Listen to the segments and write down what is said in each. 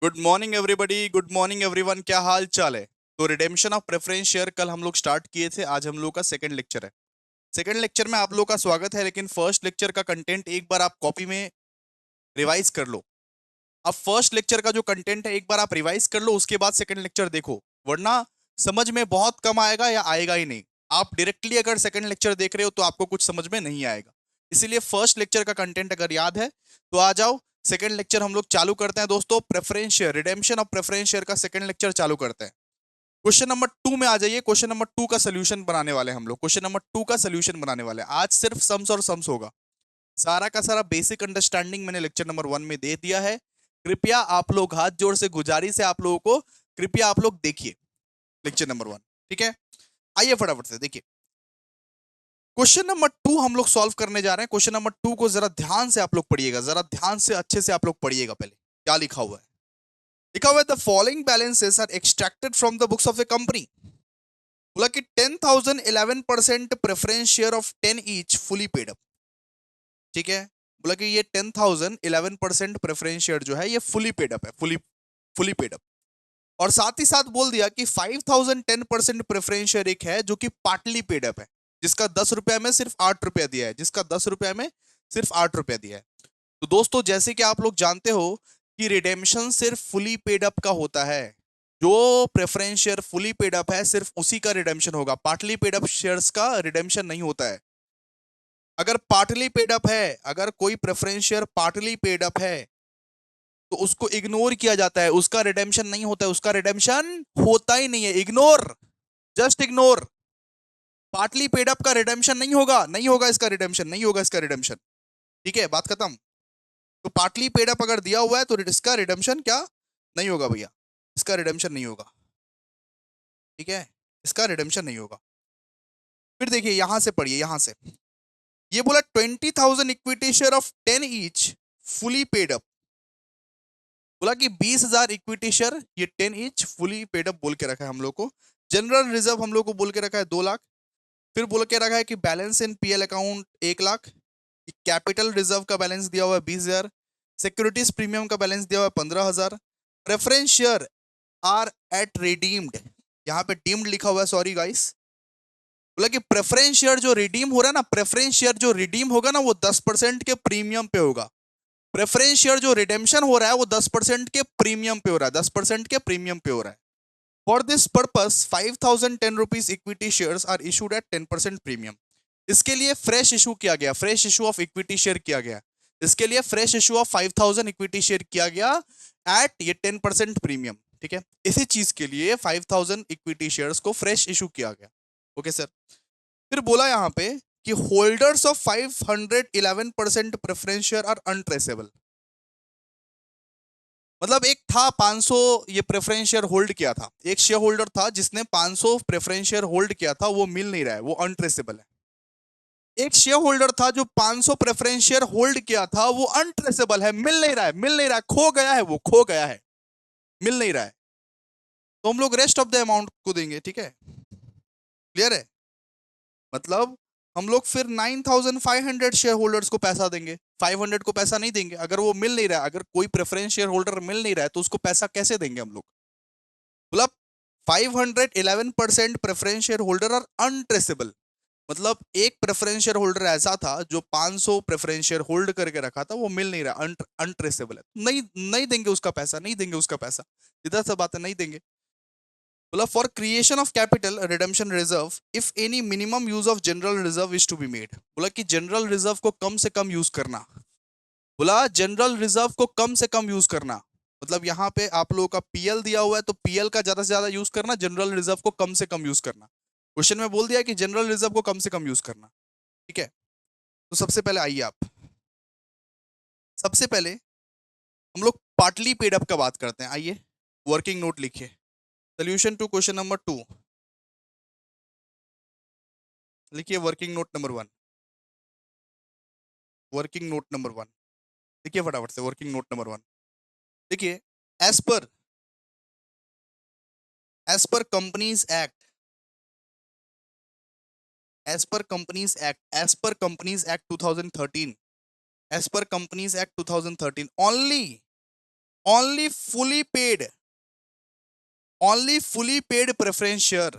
Good morning everybody, good morning everyone. क्या हाल चाल है? तो रिडेम्पशन ऑफ प्रेफरेंस शेयर कल हम लोग स्टार्ट किए थे। आज हम लोग का सेकंड लेक्चर है। सेकंड लेक्चर में आप लोग का स्वागत है, लेकिन फर्स्ट लेक्चर का कंटेंट एक बार आप कॉपी में रिवाइज कर लो। अब फर्स्ट लेक्चर का जो कंटेंट है एक बार आप रिवाइज कर लो, उसके बाद सेकंड लेक्चर देखो, वरना समझ में बहुत कम आएगा या आएगा ही नहीं। आप डायरेक्टली अगर सेकंड लेक्चर देख रहे हो तो आपको कुछ समझ में नहीं आएगा। इसीलिए फर्स्ट लेक्चर का कंटेंट अगर याद है तो आ जाओ, सेकंड लेक्चर हम लोग चालू करते हैं दोस्तों। Preference share, redemption of preference share का सेकंड लेक्चर चालू करते हैं। क्वेश्चन नंबर 2 में आ जाइए। क्वेश्चन नंबर 2 का सोल्यूशन बनाने वाले हम लोग। क्वेश्चन नंबर 2 का सोल्यूशन बनाने वाले हैं। आज सिर्फ सम्स और सम्स होगा। सारा का सारा बेसिक अंडरस्टैंडिंग मैंने लेक्चर नंबर 1 में दे दिया है। कृपया आप लोग, हाथ जोड़ से गुजारिश है आप लोगों को, कृपया आप लोग देखिए लेक्चर नंबर 1। ठीक है, आइए फटाफट से देखिए। क्वेश्चन नंबर 2 हम लोग सॉल्व करने जा रहे हैं। क्वेश्चन नंबर 2 को जरा ध्यान से आप लोग पढ़िएगा, जरा ध्यान से अच्छे से आप लोग पढ़िएगा। पहले क्या लिखा हुआ है? लिखा हुआ है the following balances are extracted from the books of a company. बोला कि 10,000 11% preference share of 10 each fully paid up. ठीक है, बोला कि ये 10,000 11% प्रेफरेंस शेयर जो है ये फुली पेड अप है, फुली फुली पेड अप। और साथ ही साथ बोल दिया कि 5,000 10% प्रेफरेंस शेयर एक है जो कि पार्टली पेड अप है, जिसका 10 रुपया में सिर्फ 8 रुपया दिया है, जिसका 10 रुपया में सिर्फ 8 रुपया दिया है। तो दोस्तों जैसे कि आप लोग जानते हो कि रिडेम्पशन सिर्फ फुली पेड अप का होता है। जो preference share fully paid up है सिर्फ उसी का रिडेम्पशन होगा, पार्टली पेड अप शेयर्स का रिडेम्पशन नहीं होता है। अगर पार्टली पेड अप है, अगर कोई preference share partly paid up है तो उसको इग्नोर किया जाता है, उसका रिडेम्पशन नहीं होता है, उसका रिडेम्पशन होता ही नहीं है। Ignore, just ignore. Partly paid up का रिडेम्पशन नहीं होगा, नहीं होगा इसका रिडेम्पशन, नहीं होगा इसका रिडेम्पशन। ठीक है, बात खत्म। तो पार्टली पेड अप अगर दिया हुआ है तो इसका रिडेम्पशन क्या नहीं होगा भैया, इसका रिडेम्पशन नहीं होगा। ठीक है, इसका रिडेम्पशन नहीं होगा। फिर देखिए यहां से पढ़िए, यहां से ये बोला 20,000 equity share of 10 each fully paid up. बोला कि 20,000 इक्विटी शेयर ये 10 ईच फुली पेड अप बोल के रखा है हम लोग को। जनरल रिजर्व हम लोग को बोल के रखा है 2 लाख। फिर बोल के रखा है कि बैलेंस इन PL account 1 lakh. Capital reserve का बैलेंस दिया हुआ है 20,000। सिक्योरिटीज प्रीमियम का बैलेंस दिया हुआ है 15,000। Preference share are at redeemed, यहाँ पे डीम्ड लिखा हुआ है, सॉरी गाइस। बोला कि प्रेफरेंस शेयर जो रिडीम हो रहा है ना, प्रेफरेंस शेयर जो रिडीम होगा ना वो 10% के प्रीमियम पे होगा। प्रेफरेंस शेयर जो रिडेम्पशन हो रहा है वो 10% के प्रीमियम पे हो रहा है, 10% के प्रीमियम पे हो रहा है। For this purpose 5,010 rupees equity shares are issued at 10% premium. इसके लिए फ्रेश इशू किया गया, fresh issue of equity share किया गया। इसके लिए fresh issue of 5,000 equity share किया गया एट ये 10% प्रीमियम। ठीक है, इसी चीज के लिए 5,000 इक्विटी शेयर्स को फ्रेश इशू किया गया। Okay sir. फिर बोला यहां पे कि holders of 511% preference share are untraceable. मतलब एक था 500 ये प्रेफरेंस शेयर होल्ड किया था, एक शेयर होल्डर था जिसने 500 प्रेफरेंस शेयर होल्ड किया था, वो मिल नहीं रहा है, वो अनट्रेसेबल है। एक शेयर होल्डर था जो 500 प्रेफरेंस शेयर होल्ड किया था, वो अनट्रेसेबल है, मिल नहीं रहा है, मिल नहीं रहा है, खो गया है, वो खो गया है, मिल नहीं रहा है। तो हम लोग रेस्ट ऑफ द अमाउंट को देंगे। ठीक है, क्लियर है? मतलब हम लोग फिर 9,500 शेयर होल्डर्स को पैसा देंगे, 500 को पैसा नहीं देंगे। अगर वो मिल नहीं रहा है, अगर कोई प्रेफरेंस शेयर होल्डर मिल नहीं रहा है तो उसको पैसा कैसे देंगे हम लोग? मतलब 511% preference share holder are untraceable. मतलब एक प्रेफरेंस शेयर होल्डर ऐसा था जो 500 प्रेफरेंस शेयर होल्ड करके रखा था, वो मिल नहीं रहा, अनट्रेसेबल है, नहीं नहीं देंगे उसका पैसा, नहीं देंगे उसका पैसा। सीधा सा बात है, नहीं देंगे। बोला for creation of capital redemption reserve if any minimum use of general reserve is to be made. बोला कि जनरल रिजर्व को कम से कम यूज करना। बोला जनरल रिजर्व को कम से कम यूज करना, मतलब यहाँ पे आप लोगों का पीएल दिया हुआ है तो पीएल का ज्यादा से ज्यादा यूज करना, जनरल रिजर्व को कम से कम यूज करना। क्वेश्चन में बोल दिया कि जनरल रिजर्व को कम से कम यूज करना। ठीक है, तो सबसे पहले आइए आप, सबसे पहले हम लोग पार्टली पेड अप का बात करते हैं। आइए वर्किंग नोट लिखिए, सोल्यूशन टू क्वेश्चन नंबर 2 लिखिए। Working note number 1, working note number 1 लिखिए फटाफट से। वर्किंग नोट नंबर 1 देखिए। As per as per companies act, as per companies act, as per companies act 2013, as per companies act 2013 only, only fully paid preference share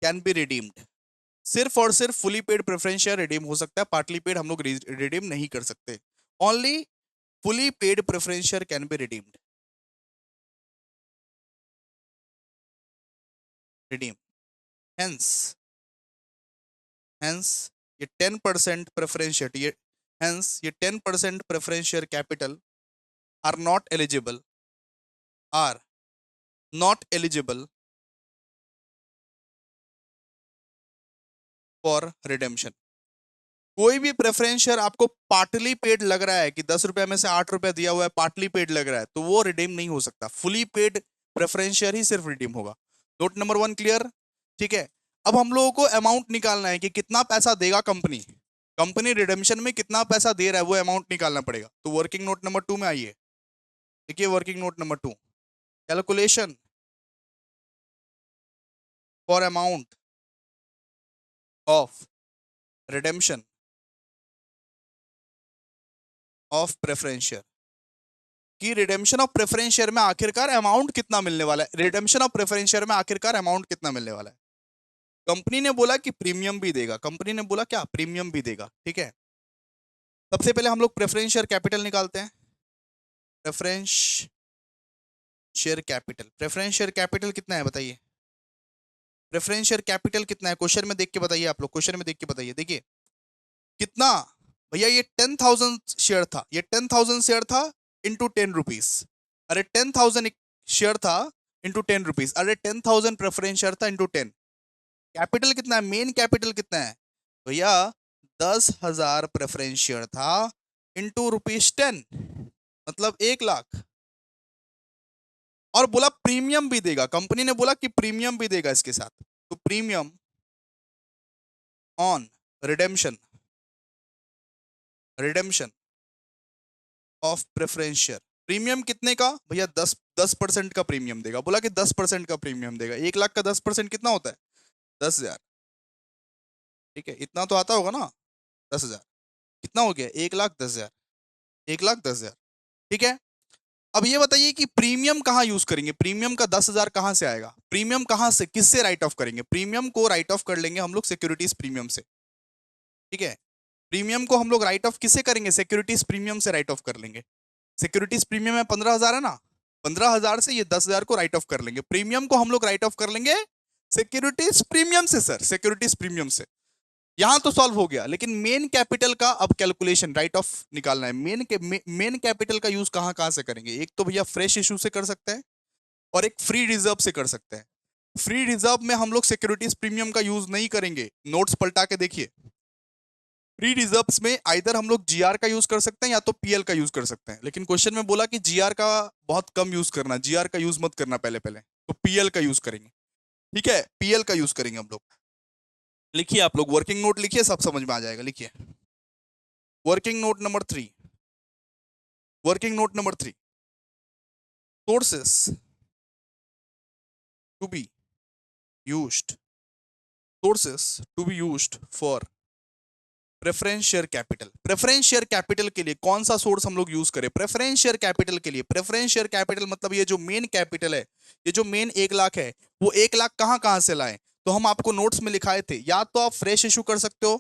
can be redeemed. सिर्फ और सिर्फ fully paid preference share redeem हो सकता है, partly paid हम लोग redeem नहीं कर सकते. Only fully paid preference share can be redeemed. Redeem. Hence ये 10% प्रेफरेंस शेयर, ये हेंस ये 10% preference share capital R not eligible for redemption. कोई भी प्रेफरेंस शेयर आपको पार्टली पेड लग रहा है कि 10 रुपए में से 8 रुपए दिया हुआ है, पार्टली पेड लग रहा है, तो वो रिडीम नहीं हो सकता. फुली पेड प्रेफरेंस शेयर ही सिर्फ रिडीम होगा. Note number 1 clear. ठीक है. अब हम लोगों को अमाउंट निकालना है कि कितना पैसा देगा कंपनी रिडेम्पशन में कितना पैसा दे रहा है, वो अमाउंट निकालना पड़ेगा. तो वर्किंग नोट नंबर 2 में आइए. देखिए working note number 2, calculation for amount of redemption of preference share. कि रिडेम्पशन ऑफ प्रेफरेंस शेयर में आखिरकार अमाउंट कितना मिलने वाला है. रिडेम्पशन ऑफ प्रेफरेंस शेयर में आखिरकार अमाउंट कितना मिलने वाला है. कंपनी ने बोला कि प्रीमियम भी देगा. कंपनी ने बोला क्या, प्रीमियम भी देगा. ठीक है. सबसे पहले हम लोग प्रेफरेंस शेयर कैपिटल निकालते हैं. प्रेफरेंस शेयर कैपिटल कितना है बताइए. प्रेफरेंस शेयर कैपिटल कितना है क्वेश्चन में देख के बताइए. आप लोग क्वेश्चन में देख के बताइए. देखिए कितना भैया, ये 10,000 शेयर था. ये 10,000 शेयर था इंटू 10 रुपीज. अरे 10,000 शेयर था इंटू 10 रुपीज. अरे 10,000 प्रेफरेंस शेयर था इंटू 10. कैपिटल कितना है, मेन कैपिटल कितना है भैया, 10,000 प्रेफरेंस शेयर था इंटू ₹10, मतलब 1,00,000. और बोला प्रीमियम भी देगा. कंपनी ने बोला कि प्रीमियम भी देगा इसके साथ. तो premium on redemption of preference share. Premium कितने का भैया, 10% का प्रीमियम देगा. बोला कि 10% का प्रीमियम देगा. 1,00,000 का 10% कितना होता है, 10,000. ठीक है, इतना तो आता होगा ना. 10,000 कितना हो गया, 1,10,000. 1,10,000. ठीक है. अब ये बताइए कि प्रीमियम कहाँ यूज करेंगे. प्रीमियम का 10,000 कहाँ से आएगा. प्रीमियम कहाँ से, किससे राइट ऑफ करेंगे. प्रीमियम को राइट ऑफ कर लेंगे हम लोग सिक्योरिटीज प्रीमियम से. ठीक है. प्रीमियम को हम लोग राइट ऑफ किससे करेंगे, सिक्योरिटीज प्रीमियम से राइट ऑफ कर लेंगे. सिक्योरिटीज प्रीमियम में 15,000 है ना. 15,000 से ये 10,000 को राइट ऑफ कर लेंगे. प्रीमियम को हम लोग राइट ऑफ कर लेंगे सिक्योरिटीज प्रीमियम से. सर सिक्योरिटीज प्रीमियम से. यहां तो सॉल्व हो गया, लेकिन मेन कैपिटल का अब कैलकुलेशन राइट ऑफ निकालना है. मेन कैपिटल का यूज कहां कहां से करेंगे. एक तो भैया फ्रेश इशू से कर सकते हैं और एक फ्री रिजर्व से कर सकते हैं. फ्री रिजर्व में हम लोग सिक्योरिटीज प्रीमियम का यूज नहीं करेंगे. नोट्स पलटा के देखिए. फ्री रिजर्व्स में आइदर हम लोग जीआर का यूज कर सकते हैं या तो पीएल का यूज कर सकते हैं. लेकिन क्वेश्चन में बोला कि जीआर का बहुत कम यूज करना, जीआर का यूज मत करना पहले, तो पीएल का यूज करेंगे. ठीक है, पीएल का यूज करेंगे हम लोग. लिखिए आप लोग, वर्किंग नोट लिखिए, सब समझ में आ जाएगा. लिखिए working note number 3. Sources to be used for preference share capital. Preference share capital के लिए कौन सा सोर्स हम लोग यूज करें. प्रेफरेंस शेयर कैपिटल के लिए, प्रेफरेंस शेयर कैपिटल मतलब ये जो मेन कैपिटल है, ये जो मेन 1,00,000 है, वो 1,00,000 कहां कहां से लाएं. तो हम आपको नोट्स में लिखाए थे. या तो आप फ्रेश इशू कर सकते हो,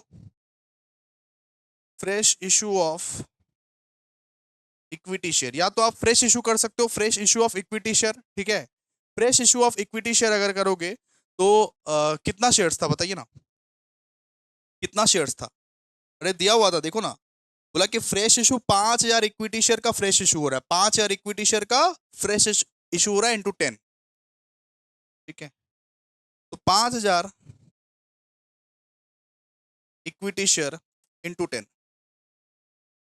fresh issue of equity share, या तो आप फ्रेश इशू कर सकते हो, fresh issue of equity share. ठीक है. Fresh issue of equity share अगर करोगे तो कितना शेयर्स था बताइए ना, कितना शेयर्स था. अरे दिया हुआ था, देखो ना. बोला कि फ्रेश इशू 5,000 इक्विटी शेयर का फ्रेश इशू हो रहा है. 5,000 इक्विटी शेयर का फ्रेश इशू हो रहा है इंटू 10. ठीक है. तो 5,000 इक्विटी शेयर इंटू 10,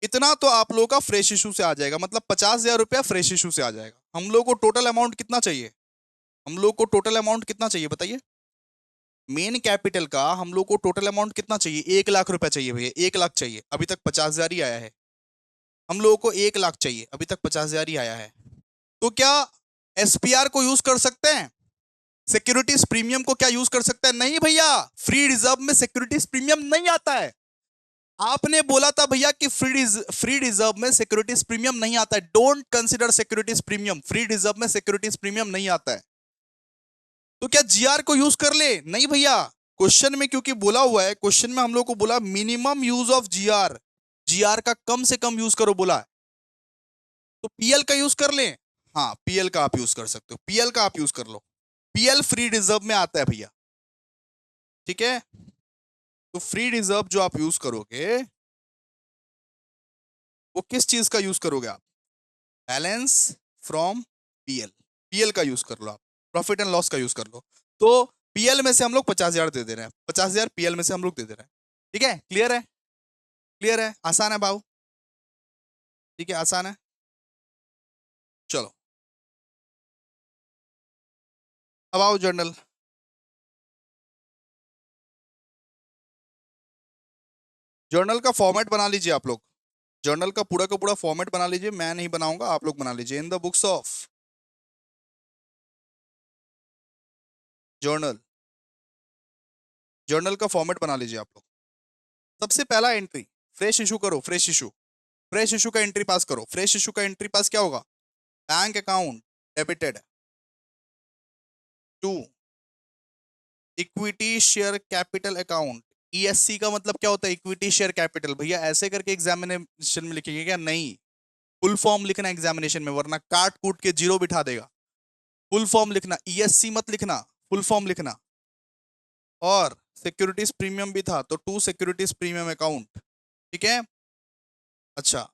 इतना तो आप लोगों का फ्रेश इशू से आ जाएगा. मतलब 50,000 रुपया फ्रेश इशू से आ जाएगा. हम लोग को टोटल अमाउंट कितना चाहिए, बताइए. मेन कैपिटल का हम लोग को टोटल अमाउंट कितना चाहिए, 1,00,000 रुपया चाहिए भैया. 1,00,000 चाहिए. अभी तक 50,000 ही आया है. हम लोगों को 1,00,000 चाहिए, अभी तक 50,000 ही आया है. तो क्या एसपीआर को यूज कर सकते हैं, सिक्योरिटीज प्रीमियम को क्या यूज कर सकते हैं. नहीं भैया, फ्री रिजर्व में सिक्योरिटीज प्रीमियम नहीं आता है. आपने बोला था भैया कि फ्री रिजर्व में सिक्योरिटीज प्रीमियम नहीं आता है, don't consider securities premium, free reserve में सिक्योरिटीज प्रीमियम नहीं आता है। तो क्या जीआर को यूज कर ले? नहीं भैया, क्वेश्चन में क्योंकि बोला हुआ है, क्वेश्चन में हम लोग को बोला minimum use of GR, GR का कम से कम यूज करो बोला है, तो पीएल का यूज कर ले। हाँ, पीएल का आप यूज कर सकते हो, पीएल का आप यूज कर लो, पीएल फ्री रिजर्व में आता है भैया, ठीक है। तो फ्री रिजर्व जो आप यूज करोगे वो किस चीज का यूज करोगे आप? बैलेंस फ्रॉम पीएल, पीएल का यूज कर लो आप, प्रॉफिट एंड लॉस का यूज कर लो। तो पीएल में से हम लोग 50,000 दे दे रहे हैं, 50,000 पीएल में से हम लोग दे दे रहे हैं, ठीक है। क्लियर है? क्लियर है, आसान है भाव, ठीक है, आसान है। चलो अब आओ जर्नल। जर्नल का फॉर्मेट बना लीजिए आप लोग, जर्नल का पूरा फॉर्मेट बना लीजिए, मैं नहीं बनाऊंगा, आप लोग बना लीजिए। In the books of journal, journal का फॉर्मेट बना लीजिए आप लोग। सबसे पहला एंट्री, फ्रेश इशू करो, फ्रेश इशू, फ्रेश इशू का एंट्री पास करो। फ्रेश इशू का एंट्री पास क्या होगा? Bank account debited, to equity share capital account. ESC का मतलब क्या होता है? Equity share capital. भैया ऐसे करके एग्जामिनेशन में लिखेंगे क्या? नहीं, फुल फॉर्म लिखना एग्जामिनेशन में, वरना काट कूट के जीरो बिठा देगा। फुल फॉर्म लिखना, ईएससी मत लिखना, फुल फॉर्म लिखना। और सिक्योरिटीज प्रीमियम भी था, तो टू सिक्योरिटीज प्रीमियम अकाउंट, ठीक है। अच्छा,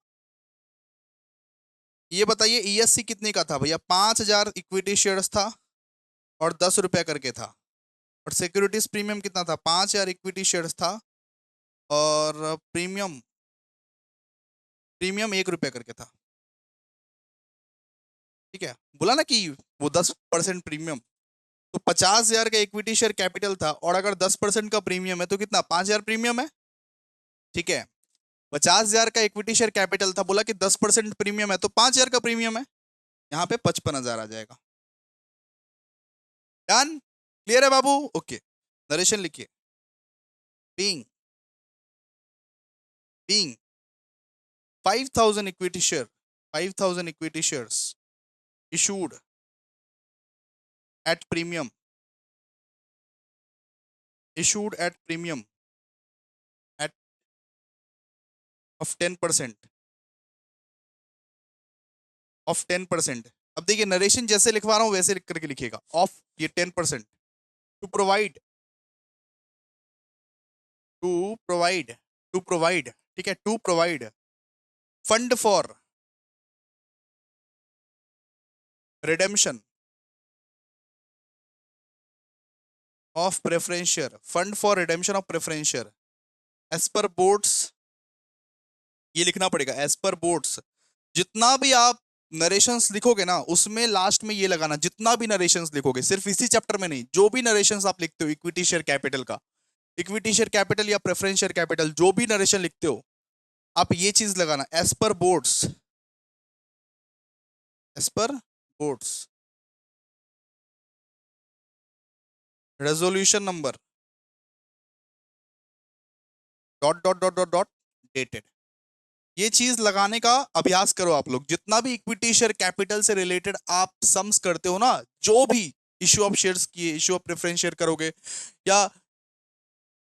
ये बताइए ईएससी कितने का था भैया? 5,000 इक्विटी शेयर्स था और 10 रुपए करके था। और सिक्योरिटीज प्रीमियम कितना था? 5,000 इक्विटी शेयर्स था और प्रीमियम, प्रीमियम 1 रुपये करके था, ठीक है। बोला ना कि वो 10% प्रीमियम, तो 50,000 का इक्विटी शेयर कैपिटल था, और अगर 10% का प्रीमियम है तो कितना? 5,000 प्रीमियम है, ठीक है। 50,000 का इक्विटी शेयर कैपिटल था, बोला कि 10% प्रीमियम है, तो 5,000 का प्रीमियम है, यहाँ पे 55,000 आ जाएगा। डन? क्लियर है बाबू? ओके, नरेशन लिखिए। Being being 5,000 equity share, 5,000 equity shares issued at premium, issued at premium at of 10%, of 10%। अब देखिए नरेशन जैसे लिखवा रहा हूं वैसे लिख करके लिखिएगा, ऑफ ये 10%, to provide, to provide, to provide, ठीक है, to provide fund for redemption of preference share, fund for redemption of preference share as per boards, ये लिखना पड़ेगा एज पर बोर्ड्स। जितना भी आप नरेशंस लिखोगे ना, उसमें लास्ट में ये लगाना, जितना भी नरेशंस लिखोगे, सिर्फ इसी चैप्टर में नहीं, जो भी नरेशंस आप लिखते हो इक्विटी शेयर कैपिटल का, इक्विटी शेयर कैपिटल या प्रेफरेंस शेयर कैपिटल, जो भी नरेशन लिखते हो आप ये चीज लगाना, as per boards, as per boards, resolution number dot dot dot dot dot dated. ये चीज लगाने का अभ्यास करो आप लोग। जितना भी इक्विटी शेयर कैपिटल से रिलेटेड आप सम्स करते हो ना, जो भी इश्यू ऑफ शेयर्स किए, इश्यू ऑफ प्रेफरेंस शेयर करोगे, या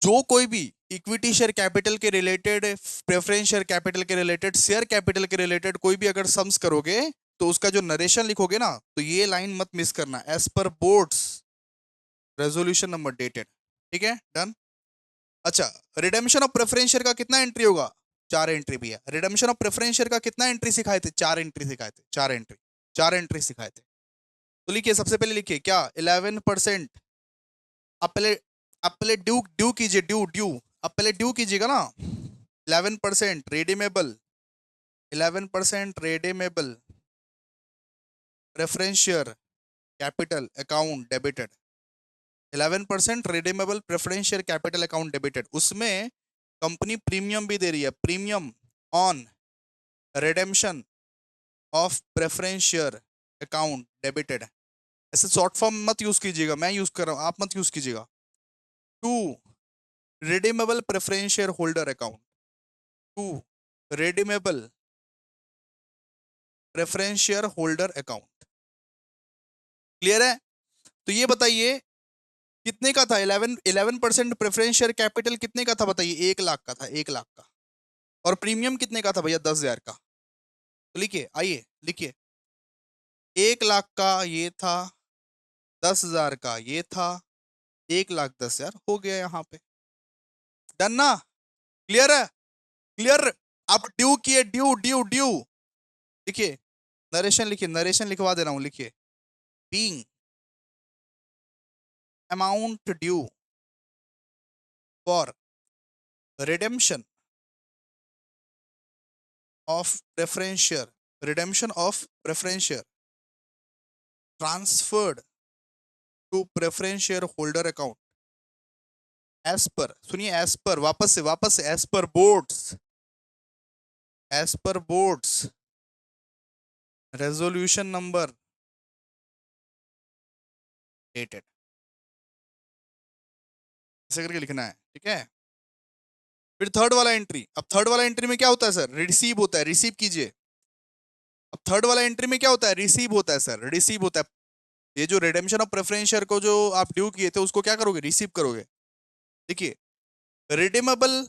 जो कोई भी इक्विटी शेयर कैपिटल के रिलेटेड, प्रेफरेंस शेयर कैपिटल के रिलेटेड, शेयर कैपिटल के रिलेटेड कोई भी अगर सम्स करोगे, तो उसका जो नरेशन लिखोगे ना, तो ये लाइन मत मिस करना, as per boards resolution number dated, ठीक है, डन। अच्छा, रिडेम्पशन ऑफ प्रेफरेंस शेयर का कितना एंट्री होगा? 4 एंट्री भी है। रिडेम्पशन ऑफ प्रेफरेंस शेयर का कितना एंट्री सिखाए थे? 4 एंट्री सिखाए थे, 4 एंट्री, 4 एंट्री सिखाए थे। तो लिखिए, सबसे पहले लिखिए क्या? 11%। आप पहले, आप पहले ड्यू ड्यू कीजिए, ड्यू ड्यू, आप पहले ड्यू कीजिएगा ना। 11% redeemable, 11% redeemable preference share capital account debited, 11% redeemable preference share capital account debited. उसमें कंपनी प्रीमियम भी दे रही है, premium on redemption of preference share account debited. ऐसे शॉर्ट फॉर्म मत यूज कीजिएगा, मैं यूज कर रहा हूं, आप मत यूज कीजिएगा। To redeemable preference share holder account, to redeemable preference share holder account. Clear है? तो ये बताइए कितने का था? 11% प्रेफरेंस शेयर कैपिटल कितने का था बताइए? 1 लाख का था, 1 लाख का। और प्रीमियम कितने का था भैया? 10,000 का। तो लिखिए, आइए लिखिए, 1 लाख का ये था, 10,000 का ये था, 1,10,000 हो गया यहाँ पे। डन ना? क्लियर है? क्लियर? आप ड्यू किए, ड्यू ड्यू ड्यू लिखिए, नरेशन लिखिए, नरेशन लिखवा दे रहा हूं, लिखिए, being amount due for redemption of preference share, redemption of preference share transferred to preference share holder account as per, सुनिए, वापस से as per boards, as per boards resolution number dated, ऐसे करके लिखना है, ठीक है? फिर थर्ड वाला एंट्री, अब थर्ड वाला एंट्री में क्या होता है सर? रिसीव होता है, रिसीव कीजिए। अब थर्ड वाला एंट्री में क्या होता है? रिसीव होता है सर, रिसीव होता है। ये जो रिडेम्पशन ऑफ प्रेफरेंस शेयर को जो आप ड्यू किए थे उसको क्या करोगे? रिसीव करोगे। देखिए, redeemable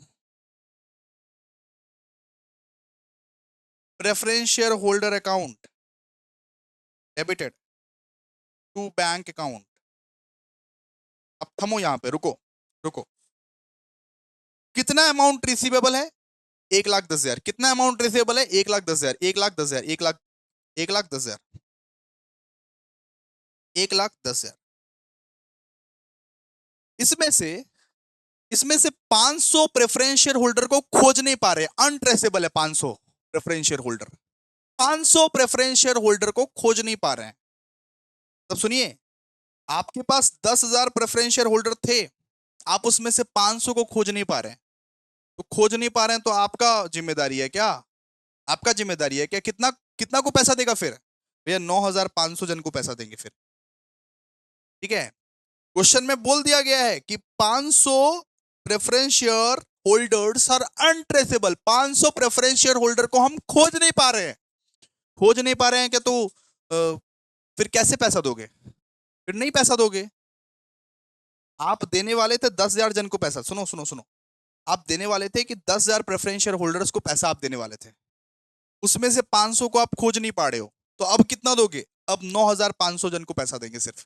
preference share holder account debited to bank account. अब थमो यहां पे, रुको रुको। कितना अमाउंट रिसीवेबल है? 1,10,000। कितना अमाउंट रिसीवेबल है? 1,10,000, 1,10,000, 1 लाख, 1,10,000, 1,10,000। इसमें से इसमें से 500 प्रेफरेंस शेयर होल्डर को खोज नहीं पा रहे, अनट्रेसेबल है 500 preference share holder, 500 preference share holder को खोज नहीं पा रहे हैं। तब सुनिए, आपके पास 10,000 प्रेफरेंस शेयर होल्डर थे, आप उसमें से 500 को खोज नहीं पा रहे हैं। तो खोज नहीं पा रहे हैं तो आपका जिम्मेदारी है क्या? आपका जिम्मेदारी है क्या? कितना कितना को पैसा देगा फिर? भैया 9,500 जन को पैसा देंगे फिर, ठीक है? क्वेश्चन में बोल दिया गया है कि 500 preference share holders are untraceable, 500 preference share holder को हम खोज नहीं पा रहे हैं। खोज नहीं पा रहे हैं क्या? तो फिर कैसे पैसा दोगे? फिर नहीं पैसा दोगे। आप देने वाले थे 10,000 जन को पैसा, सुनो सुनो सुनो, आप देने वाले थे कि 10,000 प्रेफरेंस शेयर होल्डर्स को पैसा आप देने वाले थे, उसमें से 500 को आप खोज नहीं पा रहे हो, तो अब कितना दोगे? अब 9,500 जन को पैसा देंगे सिर्फ,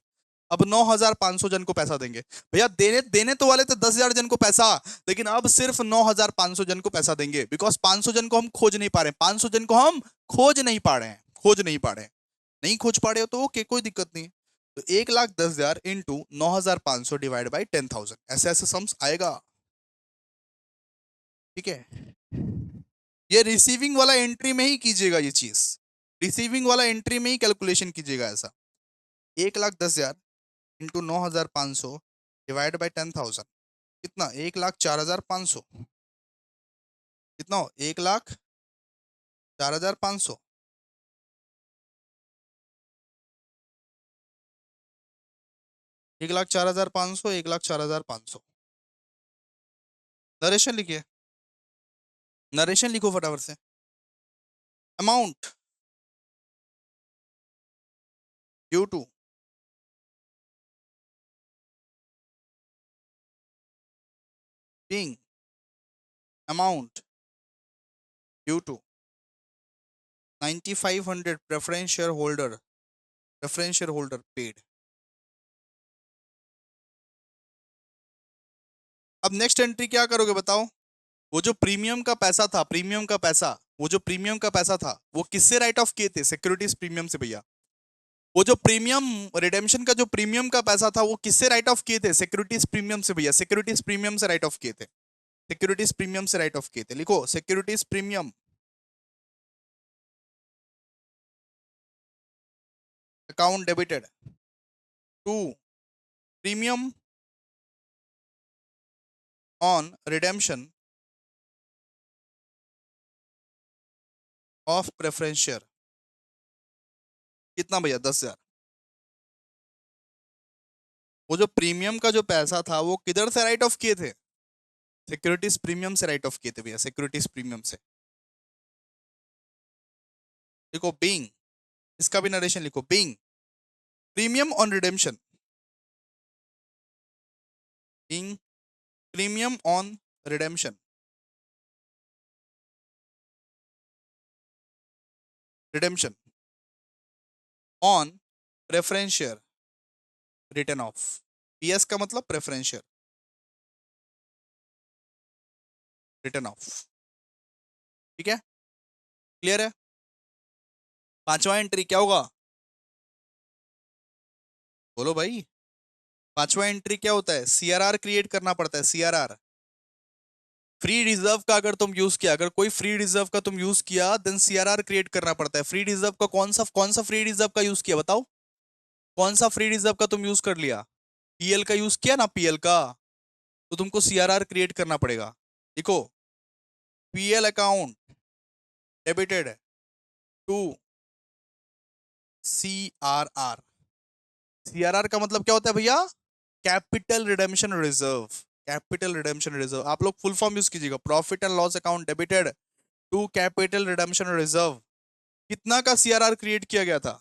अब 9,500 जन को पैसा देंगे। भैया देने देने तो वाले थे 10,000 जन को पैसा, लेकिन अब सिर्फ 9,500 जन को पैसा देंगे, बिकॉज 500 जन को हम खोज नहीं पा रहे हैं, 500 जन को हम खोज नहीं पा रहे हैं, खोज नहीं पा रहे हैं। नहीं खोज पा रहे हो तो ओके, कोई दिक्कत नहीं। तो 1,10,000 इंटू 9,500 डिवाइड बाई 10,000, ऐसे ऐसे सम्स आएगा, ठीक है? ये रिसीविंग वाला एंट्री में ही कीजिएगा, ये चीज रिसीविंग वाला एंट्री में ही कैलकुलेशन कीजिएगा ऐसा। 1,10,000 इंटू 9,500 डिवाइड बाई 10,000, कितना? 1,04,500। कितना हो? 1,04,500। 1,04,500, 1,04,500। नरेशन लिखिए, नरेशन लिखो फटाफट से। Amount due to being amount due to 9,500 preference shareholder paid। अब नेक्स्ट एंट्री क्या करोगे बताओ? वो जो प्रीमियम का पैसा था, प्रीमियम का पैसा, वो जो प्रीमियम का पैसा था वो किससे राइट ऑफ किए थे? सिक्योरिटीज प्रीमियम से भैया। वो जो प्रीमियम रिडेम्पशन का जो प्रीमियम का पैसा था वो किससे राइट ऑफ किए थे? सिक्योरिटीज प्रीमियम से भैया, सिक्योरिटीज प्रीमियम से राइट ऑफ किए थे, सिक्योरिटीज प्रीमियम से राइट ऑफ किए थे। लिखो, securities premium account debited to premium on redemption of preference share. कितना भैया? 10,000। वो जो प्रीमियम का जो पैसा था वो किधर से राइट ऑफ किए थे? सिक्योरिटीज प्रीमियम से राइट ऑफ किए थे भैया, सिक्योरिटीज प्रीमियम से। देखो बीइंग, इसका भी नरेशन लिखो, being premium on redemption, being premium on redemption, redemption on preference share return of. PS का मतलब प्रेफरेंस शेयर रिटर्न ऑफ। ठीक है, क्लियर है। पांचवा एंट्री क्या होगा, बोलो भाई। पांचवा एंट्री क्या होता है, सीआरआर क्रिएट करना पड़ता है, सीआरआर। फ्री रिजर्व का अगर तुम यूज किया, अगर कोई फ्री रिजर्व का तुम यूज किया, देन सीआरआर क्रिएट करना पड़ता है। फ्री रिजर्व का कौन सा फ्री रिजर्व का यूज किया बताओ, कौन सा फ्री रिजर्व का तुम यूज कर लिया, पीएल का यूज किया ना, पीएल का, तो तुमको सीआरआर क्रिएट करना पड़ेगा। देखो, PL account debited to CRR. CRR का मतलब क्या होता है भैया, capital redemption reserve. Capital redemption reserve, आप लोग फुल फॉर्म यूज कीजिएगा, profit and loss account debited to capital redemption reserve. कितना का सीआरआर क्रिएट किया गया था,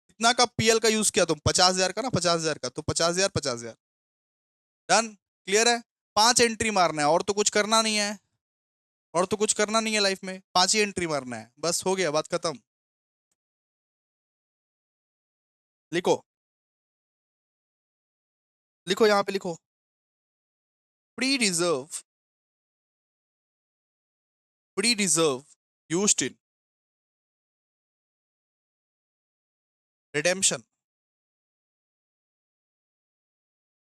कितना का पीएल का यूज किया तुम, 50,000 का ना, 50,000 का, तो 50,000 50,000 डन। क्लियर है, 5 एंट्री मारना है, और तो कुछ करना नहीं है, और तो कुछ करना नहीं है लाइफ में, 5 ही एंट्री मारना है, बस हो गया, बात खत्म। लिखो, लिखो यहाँ पे लिखो, pre reserve, pre reserve used in redemption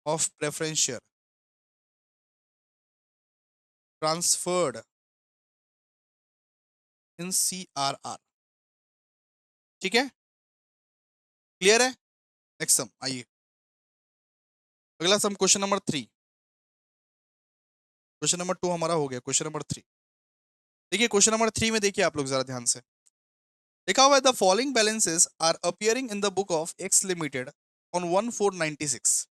of preference share transferred in CRR। ठीक है, क्लियर है। नेक्स्ट सम आइए, अगला sum question number 3। Question number 2 हमारा हो गया, क्वेश्चन नंबर 3 देखिए। क्वेश्चन नंबर 3 में देखिए आप लोग जरा ध्यान से, लिखा हुआ है the following balances are appearing in the book of X limited on 1496।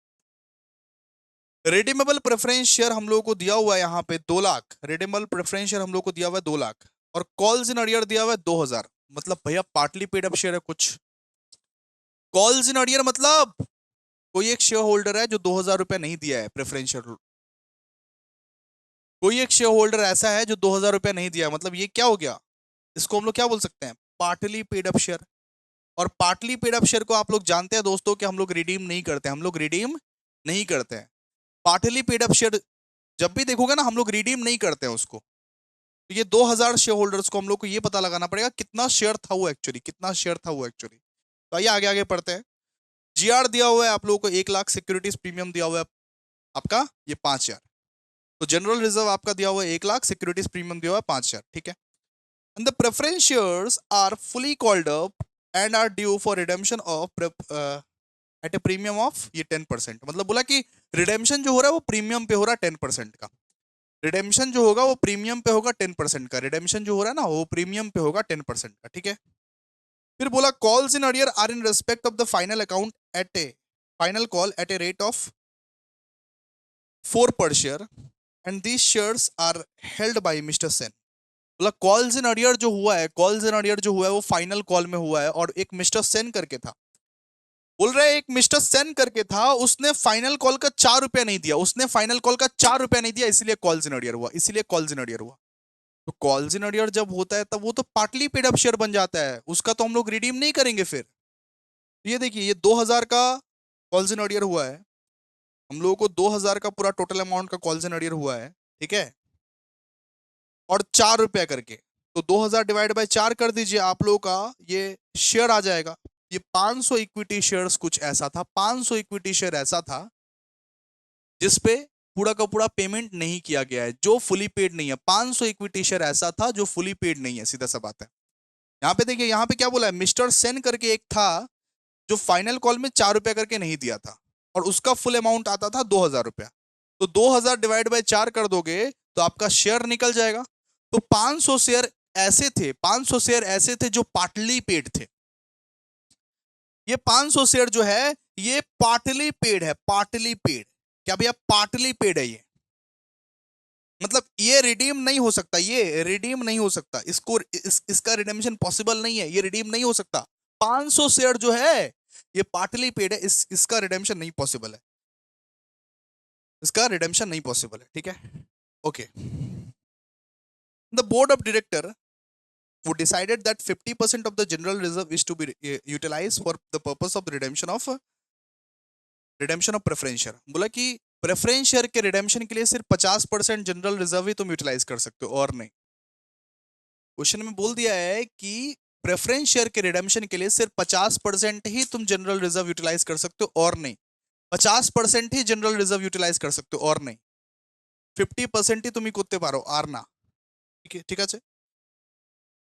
Redeemable preference share हम लोगों को दिया हुआ है यहाँ पे 2 लाख, रिडीमेबल प्रेफरेंस शेयर हम लोग को दिया हुआ है 2 लाख, और कॉल्स इन अरियर दिया हुआ है 2,000। मतलब भैया पार्टली पेड अप शेयर है कुछ। कॉल्स इन अरियर मतलब कोई एक शेयर होल्डर है जो 2,000 रुपए नहीं दिया है प्रेफरेंस शेयर, कोई एक शेयर होल्डर ऐसा है जो 2,000 रुपए नहीं दिया, मतलब ये क्या हो गया, इसको हम लोग क्या बोल सकते हैं, पार्टली पेड अप शेयर। और पार्टली पेड अप शेयर को आप लोग जानते हैं दोस्तों कि हम लोग रिडीम नहीं करते, हम लोग रिडीम नहीं करते हैं। पार्टली पेड अप शेयर जब भी देखोगे ना, हम लोग रिडीम नहीं करते हैं उसको। तो ये 2,000 शेयर होल्डर्स को हम लोग को ये पता लगाना पड़ेगा कितना शेयर था वो एक्चुअली, कितना शेयर था वो एक्चुअली। तो आइए आगे आगे पढ़ते हैं। जीआर दिया हुआ है आप लोगों को 1 लाख, सिक्योरिटीज प्रीमियम दिया हुआ है आपका ये 5,000। तो जनरल रिजर्व आपका दिया हुआ है 1 लाख, सिक्योरिटीज प्रीमियम दिया हुआ है 5,000। ठीक है, and the preference shares are fully called up and are due for redemption of at a premium of ये 10%। मतलब बोला कि रिडेम्पशन जो हो रहा है वो प्रीमियम पे हो रहा है 10% का, रिडेम्पशन जो होगा वो प्रीमियम पे होगा 10% का, रिडेम्पशन जो हो रहा है ना वो प्रीमियम पे होगा 10% का। ठीक है, फिर बोला calls in arrear are in respect of the final account at a final call at a rate of 4 per share and these shares are held by mister Sen. बोला कॉल्स इन अरियर जो हुआ है, कॉल्स इन अरियर जो हुआ है वो final call में हुआ है, और एक मिस्टर सेन करके था, बोल रहे एक मिस्टर सेन करके था, उसने फाइनल कॉल का 4 रुपया नहीं दिया, उसने फाइनल कॉल का 4 रुपया नहीं दिया, इसलिए कॉल्स इन अरियर हुआ, इसलिए कॉल्स इन अरियर हुआ। तो कॉल्स इन अरियर जब होता है तब वो तो पार्टली पेड अप शेयर बन जाता है, उसका तो हम लोग रिडीम नहीं करेंगे फिर। ये देखिए ये 2,000 का कॉल्स इन अरियर हुआ है, हम लोगों को 2,000 का पूरा टोटल अमाउंट का कॉल्स इन अरियर हुआ है। ठीक है, और 4 रुपया करके, तो 2,000 डिवाइड बाय 4 कर दीजिए, आप लोगों का ये शेयर आ जाएगा। ये 500 इक्विटी शेयर्स कुछ ऐसा था, 500 इक्विटी शेयर ऐसा था जिसपे पूरा का पूरा पेमेंट नहीं किया गया है, जो फुली पेड नहीं है। 500 इक्विटी शेयर ऐसा था जो फुली पेड नहीं है, सीधा सा बात है। यहाँ पे देखिए, यहाँ पे क्या बोला है, मिस्टर सेन करके एक था जो फाइनल कॉल में 4 रुपया करके नहीं दिया था, और उसका फुल अमाउंट आता था 2,000 रुपया। तो 2,000 डिवाइड बाय 4 कर दोगे तो आपका शेयर निकल जाएगा। तो 500 शेयर ऐसे थे, 500 शेयर ऐसे थे जो पार्टली पेड थे। ये 500 शेयर जो है ये पार्टली पेड है, पार्टली पेड। क्या भैया पार्टली पेड है ये, मतलब ये रिडीम नहीं हो सकता, ये रिडीम नहीं हो सकता, इसका रिडेम्पशन पॉसिबल नहीं है, ये रिडीम नहीं हो सकता। 500 शेयर जो है ये पार्टली पेड है, इसका रिडेम्पशन नहीं पॉसिबल है, इसका रिडेम्पशन नहीं पॉसिबल है, ठीक है। Okay, the board of director वो decided that 50% of the general reserve is to be utilized for the purpose of the redemption of preference share। बोला कि प्रेफरेंस शेयर के रिडेम्पशन के लिए सिर्फ 50% जनरल रिजर्व ही तुम यूटिलाइज कर सकते हो और नहीं। क्वेश्चन में बोल दिया है कि प्रेफरेंस शेयर के रिडेम्पशन के लिए सिर्फ 50% ही तुम जनरल रिजर्व यूटिलाइज कर सकते हो और नहीं, 50% ही जनरल रिजर्व यूटिलाइज कर सकते हो और नहीं, 50% ही तुम করতে পারো আর না, ঠিক আছে।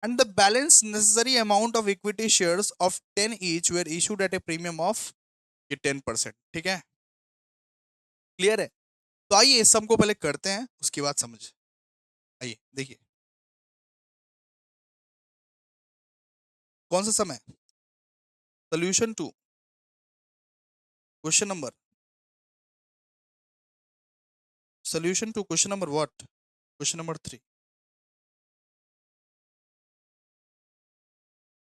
And the balance necessary amount of equity shares of 10 each were issued at a premium of 10%, ठीक है, क्लियर है। तो आइए इस सम को पहले करते हैं, उसके बाद समझ, आइए देखिए कौन सा सम है। Solution to question number, solution to question number what, question number 3,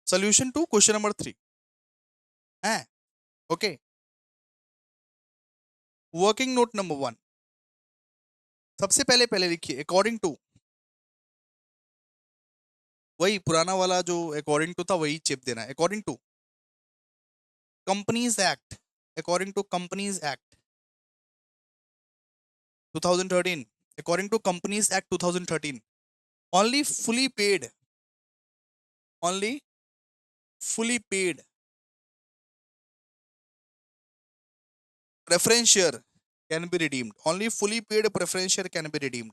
solution to question number 3 है। ओके, वर्किंग नोट नंबर 1, सबसे पहले पहले लिखिए अकॉर्डिंग टू, वही पुराना वाला जो अकॉर्डिंग टू था वही चिप देना है। According to companies act, according to companies act 2013, according to Companies Act 2013, only fully paid, only fully paid preference share can be redeemed, only fully paid preference share can be redeemed,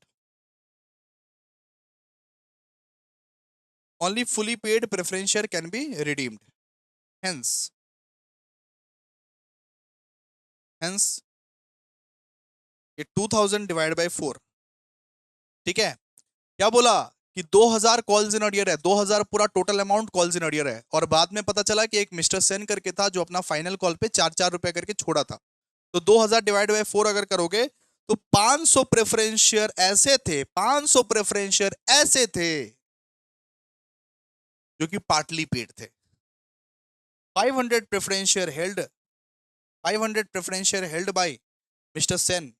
only fully paid preference share can be redeemed, hence hence ये 2000 divide by 4, ठीक है। क्या बोला कि 2000 calls in arrear है, 2000 पूरा total amount calls in arrear है, और बाद में पता चला कि एक मिस्टर सेन करके था जो अपना फाइनल कॉल पे 4-4 रुपए करके छोड़ा था। तो 2000 डिवाइड बाय 4 अगर करोगे तो 500 प्रेफरेंस शेयर ऐसे थे, 500 प्रेफरेंस शेयर ऐसे थे जो कि पार्टली पेड थे। 500 preference share held, 500 preference share held by mister Sen,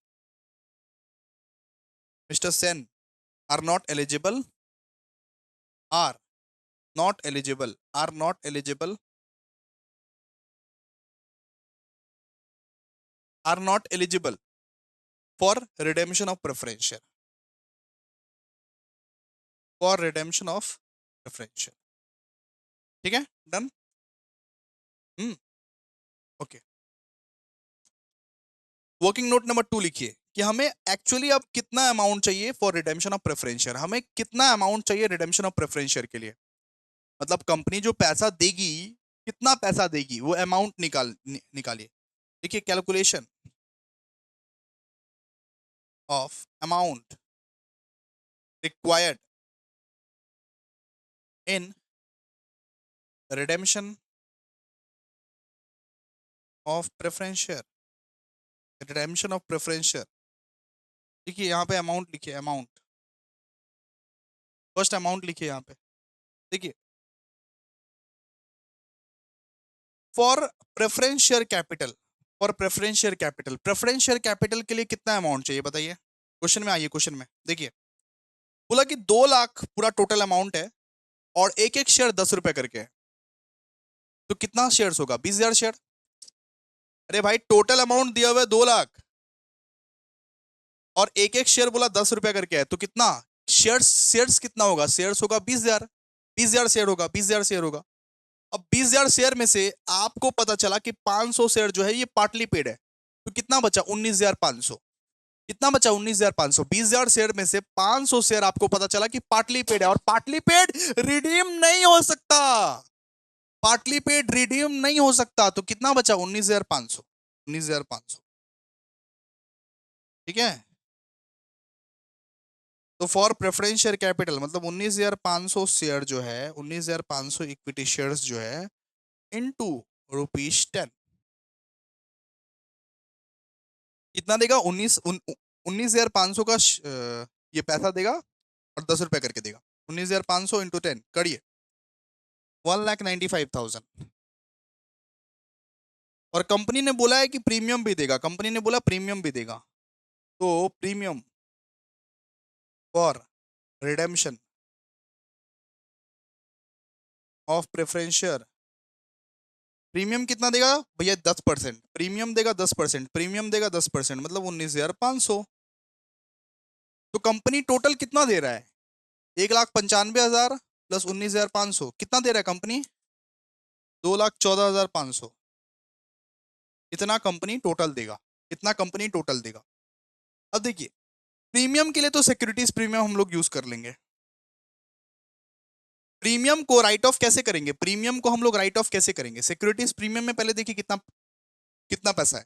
mister Sen are not eligible, are not eligible, are not eligible, are not eligible for redemption of preference share, for redemption of preference share, ठीक है, done. Okay, working note number 2 लिखिए कि हमें actually अब कितना amount चाहिए for redemption of preference share, हमें कितना अमाउंट चाहिए रिडेम्पशन ऑफ प्रेफरेंस शेयर के लिए। मतलब कंपनी जो पैसा देगी, कितना पैसा देगी वो अमाउंट निकालिए। देखिए calculation of amount required in redemption of preference share, redemption of preference share. देखिए यहाँ पे अमाउंट लिखिए, अमाउंट, फर्स्ट अमाउंट लिखिए यहाँ पे। देखिए for preference share capital, for preference share capital, preference share capital के लिए कितना अमाउंट चाहिए बताइए। क्वेश्चन में आइए, क्वेश्चन में देखिए बोला कि 2 लाख पूरा टोटल अमाउंट है और एक एक शेयर 10 रुपए करके है, तो कितना शेयर्स होगा, 20,000 शेयर। अरे भाई टोटल अमाउंट दिया हुआ है 2 लाख और एक एक शेयर बोला 10 रुपए करके है, तो कितना शेयर्स, शेयर्स कितना होगा, शेयर्स होगा 20,000, 20,000 शेयर होगा, 20,000 शेयर होगा। अब 20,000 शेयर में से आपको पता चला कि 500 शेयर जो है ये पार्टली पेड है, तो कितना बचा 19,500, कितना बचा 19,500, 20,000 शेयर में से 500 शेयर आपको पता चला कि पार्टली पेड है, और पार्टली पेड रिडीम नहीं हो सकता, पार्टली पेड रिडीम नहीं हो सकता, तो कितना बचा 19,500, 19,500, ठीक है। तो फॉर प्रेफरेंस शेयर कैपिटल मतलब 19,500 शेयर जो है, 19,500 इक्विटी शेयर्स जो है इनटू ₹10, कितना देगा 19,500 का ये पैसा देगा और 10 रुपए करके देगा। 19,500 इंटू 10 करिए, 1,95,000। और कंपनी ने बोला है कि प्रीमियम भी देगा, कंपनी ने बोला प्रीमियम भी देगा। तो premium for redemption of preference share, premium कितना देगा भैया? 10%। प्रीमियम देगा 10%, प्रीमियम देगा 10%, मतलब 19,500। तो कंपनी टोटल कितना दे रहा है? 1,95,000 प्लस 19,500, कितना दे रहा है कंपनी? 2,14,500। इतना कंपनी टोटल देगा, इतना कंपनी टोटल देगा। अब देखिए, प्रीमियम के लिए तो सिक्योरिटीज प्रीमियम हम लोग यूज कर लेंगे। प्रीमियम को राइट ऑफ कैसे करेंगे? प्रीमियम को हम लोग राइट ऑफ कैसे करेंगे? सिक्योरिटीज प्रीमियम में पहले देखिए कितना कितना पैसा है।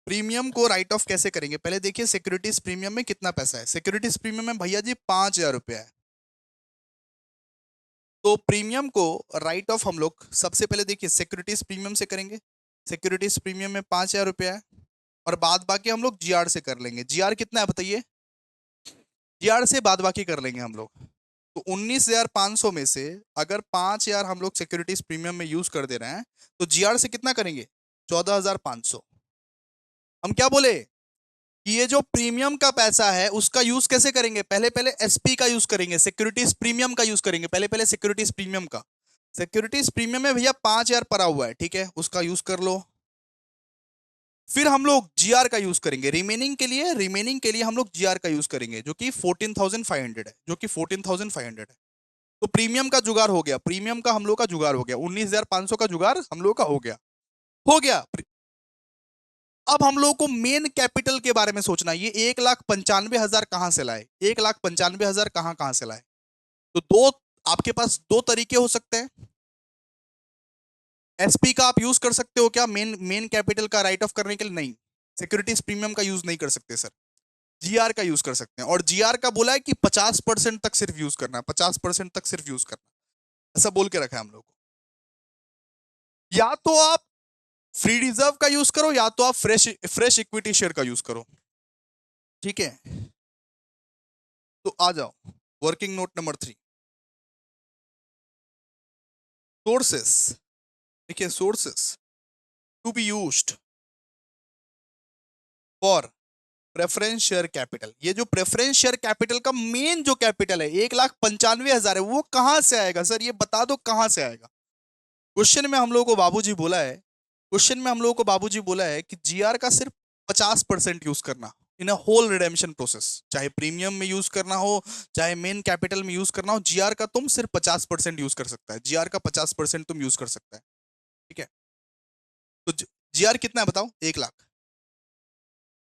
प्रीमियम को राइट ऑफ कैसे करेंगे? पहले देखिए सिक्योरिटीज प्रीमियम में कितना पैसा है। सिक्योरिटीज प्रीमियम में भैया जी 5,000 रुपया है। तो प्रीमियम को राइट ऑफ हम लोग सबसे पहले देखिए सिक्योरिटीज प्रीमियम से करेंगे। सिक्योरिटीज प्रीमियम में 5,000 रुपया है और बाद बाकी हम लोग जीआर से कर लेंगे। जीआर कितना है बताइए? जीआर से बाद बाकी कर लेंगे हम लोग। तो 19,500 में से अगर 5,000 हम लोग सिक्योरिटीज प्रीमियम में यूज कर दे रहे हैं तो जीआर से कितना करेंगे? 14,500। हम क्या बोले कि ये जो प्रीमियम का पैसा है उसका यूज कैसे करेंगे? पहले पहले एसपी का यूज करेंगे, सिक्योरिटीज प्रीमियम का यूज करेंगे। पहले पहले सिक्योरिटीज प्रीमियम का, सिक्योरिटीज प्रीमियम में भैया 5,000 पड़ा हुआ है, ठीक है, उसका यूज कर लो। फिर हम लोग जीआर का यूज करेंगे रिमेनिंग के लिए। रिमेनिंग के लिए हम लोग जीआर का यूज करेंगे जो कि 14,500 है, जो कि 14,500 है। तो प्रीमियम का जुगाड़ हो गया, प्रीमियम का हम लोग का जुगाड़ हो गया, 19,500 का जुगाड़ हम लोग का हो गया, हो गया। अब हम लोग को मेन कैपिटल के बारे में सोचना है। ये 1,95,000 कहां से लाए? 1,95,000 कहां कहां से लाए? तो दो, आपके पास दो तरीके हो सकते हैं। एसपी का आप यूज कर सकते हो क्या मेन मेन कैपिटल का राइट ऑफ करने के लिए? नहीं, सिक्योरिटीज प्रीमियम का यूज नहीं कर सकते सर। जीआर का यूज कर सकते हैं, और जीआर का बोला है कि 50% तक सिर्फ यूज करना है, 50% तक सिर्फ यूज करना है, ऐसा बोल के रखा है हम लोग को। या तो आप फ्री रिजर्व का यूज करो या तो आप फ्रेश इक्विटी शेयर का यूज करो, ठीक है। तो आ जाओ वर्किंग नोट नंबर 3, सोर्सेस। देखिए sources to be used for preference share capital. ये जो प्रेफरेंस शेयर कैपिटल का मेन जो कैपिटल है 1,95,000 है, वो कहां से आएगा सर? ये बता दो कहां से आएगा। क्वेश्चन में हम लोगों को बाबूजी बोला है, क्वेश्चन में हम लोगों को बाबूजी बोला है कि जीआर का सिर्फ 50% यूज करना इन अ होल रिडेम्पशन प्रोसेस। चाहे प्रीमियम में यूज करना हो, चाहे मेन कैपिटल में यूज करना हो, जीआर का तुम सिर्फ 50% यूज कर सकता है। जीआर का 50% तुम यूज कर सकता है, ठीक है। तो जीआर कितना है बताओ? 1,00,000।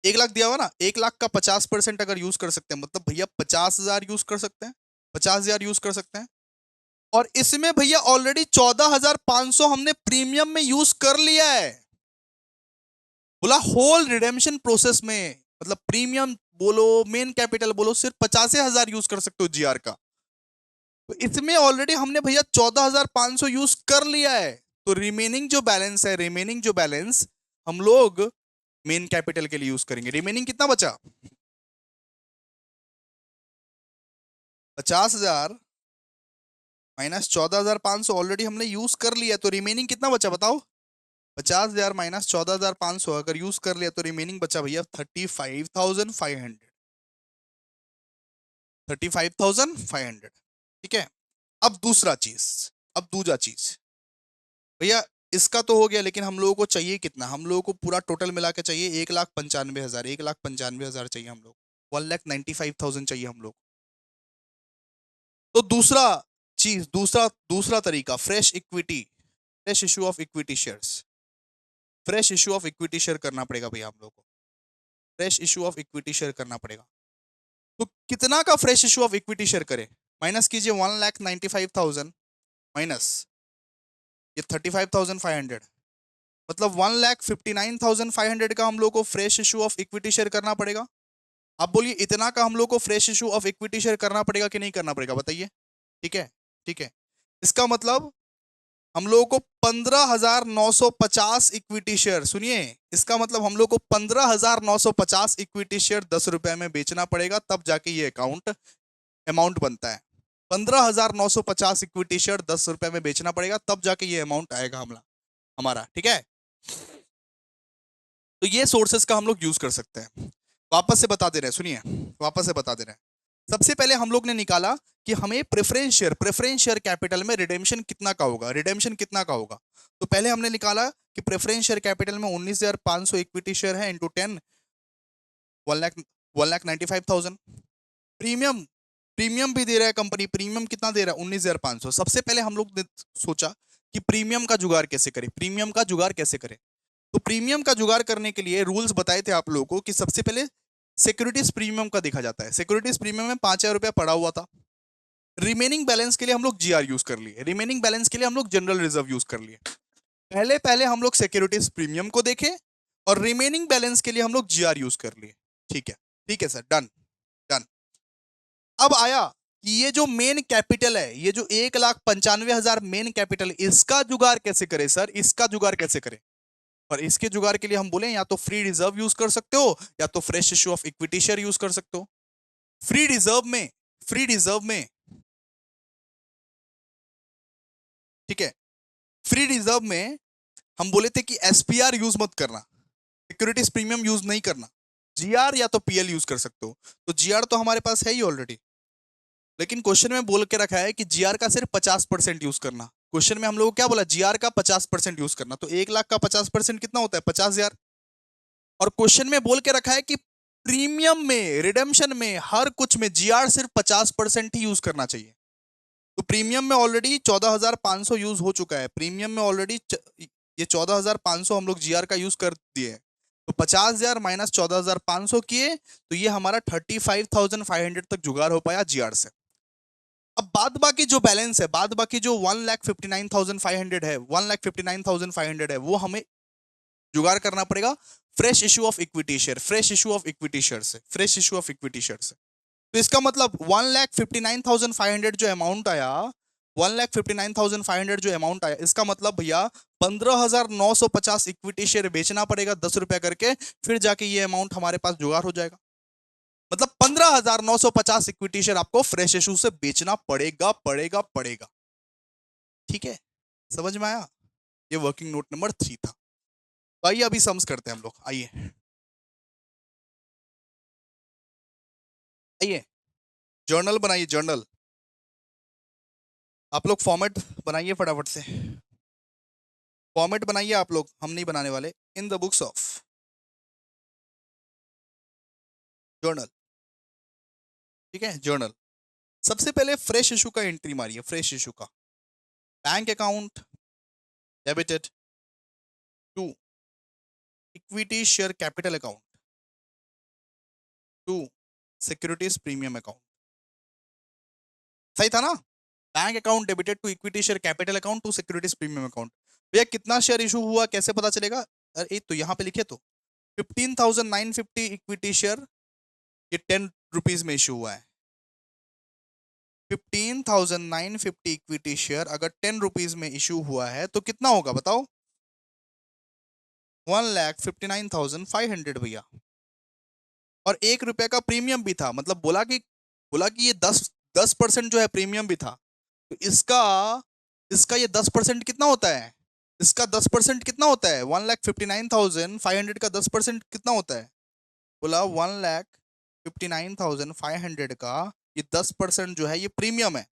1,00,000 दिया हुआ ना, 1,00,000 का 50% अगर यूज कर सकते हैं मतलब भैया 50,000 यूज कर सकते हैं, 50,000 यूज कर सकते हैं। और इसमें भैया ऑलरेडी 14,500 हमने प्रीमियम में यूज कर लिया है। बोला होल रिडेम्पशन प्रोसेस में, मतलब प्रीमियम बोलो मेन कैपिटल बोलो, सिर्फ 50,000 यूज कर सकते हो जीआर का। तो इसमें ऑलरेडी हमने भैया 14,500 यूज कर लिया है। तो रिमेनिंग जो बैलेंस है, रिमेनिंग जो बैलेंस हम लोग मेन कैपिटल के लिए यूज करेंगे। रिमेनिंग कितना बचा? 50,000 माइनस 14,500 ऑलरेडी हमने यूज कर लिया, तो रिमेनिंग कितना बचा बताओ? 50,000 माइनस 14,500 अगर यूज कर लिया तो रिमेनिंग बचा भैया 35,500। 35,500, ठीक है। अब दूसरा चीज, अब दूसरा चीज भैया, इसका तो हो गया, लेकिन हम लोगों को चाहिए कितना? हम लोगों को पूरा टोटल मिला के चाहिए 1,95,000, 1,95,000 चाहिए हम लोग, 1,95,000 चाहिए हम लोग। तो दूसरा चीज, दूसरा दूसरा तरीका, fresh equity, fresh issue of equity shares. Fresh issue of equity share करना पड़ेगा भैया हम लोग को, fresh issue of equity share करना पड़ेगा। तो कितना का fresh issue of equity share करें? माइनस कीजिए 1,95,000 माइनस ये 35,500, मतलब 1,59,500 का हम लोग को fresh issue of equity share करना पड़ेगा। अब बोलिए इतना का हम लोग को fresh issue of equity share करना पड़ेगा कि नहीं करना पड़ेगा बताइए? ठीक है, ठीक है। इसका मतलब हम लोगों को 15,950 इक्विटी शेयर, सुनिए इसका मतलब हम लोग को 15,950 इक्विटी शेयर 10 रुपए में बेचना पड़ेगा, तब जाके ये अमाउंट बनता है। 15,950 इक्विटी शेयर 10 रुपए में बेचना पड़ेगा, तब जाके ये अमाउंट आएगा हमारा, ठीक है। तो ये सोर्सेस का हम लोग यूज कर सकते हैं। वापस से बता दे रहे हैं, सुनिए वापस से बता दे रहे हैं। सबसे पहले हम लोग ने निकाला कि हमें प्रेफरेंस शेयर कैपिटल में रिडेम्पशन कितना का होगा, रिडेम्पशन कितना का होगा। तो पहले हमने निकाला कि प्रेफरेंस शेयर कैपिटल में 19,500 इक्विटी शेयर है, इंटू 10 1,95,000। प्रीमियम प्रीमियम भी दे रहा है कंपनी, प्रीमियम कितना दे रहा है 19,500। सबसे पहले हम लोग ने सोचा कि प्रीमियम का जुगाड़ कैसे करें, प्रीमियम का जुगाड़ कैसे करें। तो प्रीमियम का जुगाड़ करने के लिए रूल्स बताए थे आप लोगों को कि सबसे पहले सिक्योरिटीज प्रीमियम का देखा जाता है। सिक्योरिटीज प्रीमियम में 5,000 रुपया पड़ा हुआ था। रिमेनिंग बैलेंस के लिए हम लोग जीआर यूज कर लिए, रिमेनिंग बैलेंस के लिए हम लोग जनरल रिजर्व यूज कर लिए। पहले पहले हम लोग सिक्योरिटीज प्रीमियम को देखे और रिमेनिंग बैलेंस के लिए हम लोग जीआर यूज कर लिए। ठीक है सर, डन डन। अब आया कि ये जो मेन कैपिटल है, ये जो 1,95,000 मेन कैपिटल, इसका जुगाड़ कैसे करें सर, इसका जुगाड़ कैसे करें। और इसके जुगाड़ के लिए हम बोले या तो फ्री रिजर्व यूज कर सकते हो या तो fresh issue of equity share use कर सकते हो। फ्री रिजर्व में ठीक है, फ्री रिजर्व में हम बोले थे कि एसपीआर यूज मत करना, सिक्योरिटीज प्रीमियम यूज नहीं करना, जीआर या तो पीएल यूज कर सकते हो। तो जीआर तो हमारे पास है ही ऑलरेडी, लेकिन क्वेश्चन में बोल के रखा है कि जीआर का सिर्फ 50% यूज करना। क्वेश्चन में हम लोग को क्या बोला, जीआर का 50% यूज करना। तो 1,00,000 का 50% कितना होता है, 50,000। और क्वेश्चन में बोल के रखा है कि प्रीमियम में, रिडेम्पशन में, हर कुछ में जीआर सिर्फ 50% ही यूज करना चाहिए। तो प्रीमियम में ऑलरेडी 14,500 यूज हो चुका है, प्रीमियम में ऑलरेडी ये 14,500 हम लोग जीआर का यूज कर दिए। तो 50,000 माइनस 14,500 किए तो ये हमारा 35,500 तक जुगाड़ हो पाया जीआर से। अब बाद बाकी जो बैलेंस है, बाद बाकी जो 1,59,500 है, 1,59,500 है, वो हमें जुगाड़ करना पड़ेगा fresh issue of equity share, fresh issue of equity share से, fresh issue of equity share से। तो इसका मतलब 1,59,500 जो अमाउंट आया, 1,59,500 जो अमाउंट आया, इसका मतलब भैया 15,950 इक्विटी शेयर बेचना पड़ेगा 10 रुपया करके, फिर जाके ये अमाउंट हमारे पास जुगाड़ हो जाएगा। मतलब 15,950 इक्विटी शेयर आपको फ्रेश इशू से बेचना पड़ेगा पड़ेगा पड़ेगा। ठीक है, समझ में आया। ये वर्किंग नोट नंबर 3 था। तो आइए अभी सम्स करते हैं हम लोग, आइए आइए जर्नल बनाइए, जर्नल। आप लोग फॉर्मेट बनाइए फटाफट से, फॉर्मेट बनाइए आप लोग, हम नहीं बनाने वाले। In the books of journal, ठीक है, जर्नल। सबसे पहले फ्रेश इशू का एंट्री मारिए, फ्रेश इशू का। Bank account debited to equity share capital account to securities premium account. सही था ना। Bank account debited to equity share capital account to securities premium account. भैया कितना शेयर इशू हुआ कैसे पता चलेगा, अरे तो यहाँ पे लिखे तो 15,950 इक्विटी शेयर, ये 10 रुपीज में इशू हुआ है। 15,950 इक्विटी शेयर अगर 10 रुपीज में इशू हुआ है तो कितना होगा बताओ, 1,59,500 भैया। और 1 रुपए का प्रीमियम भी था, मतलब बोला कि ये 10% जो है प्रीमियम भी था। तो इसका इसका ये 10% कितना होता है, इसका 10% कितना होता है, 1,59,500 का 10% कितना होता है। बोला 1,59,500 का ये 10% जो है ये प्रीमियम है।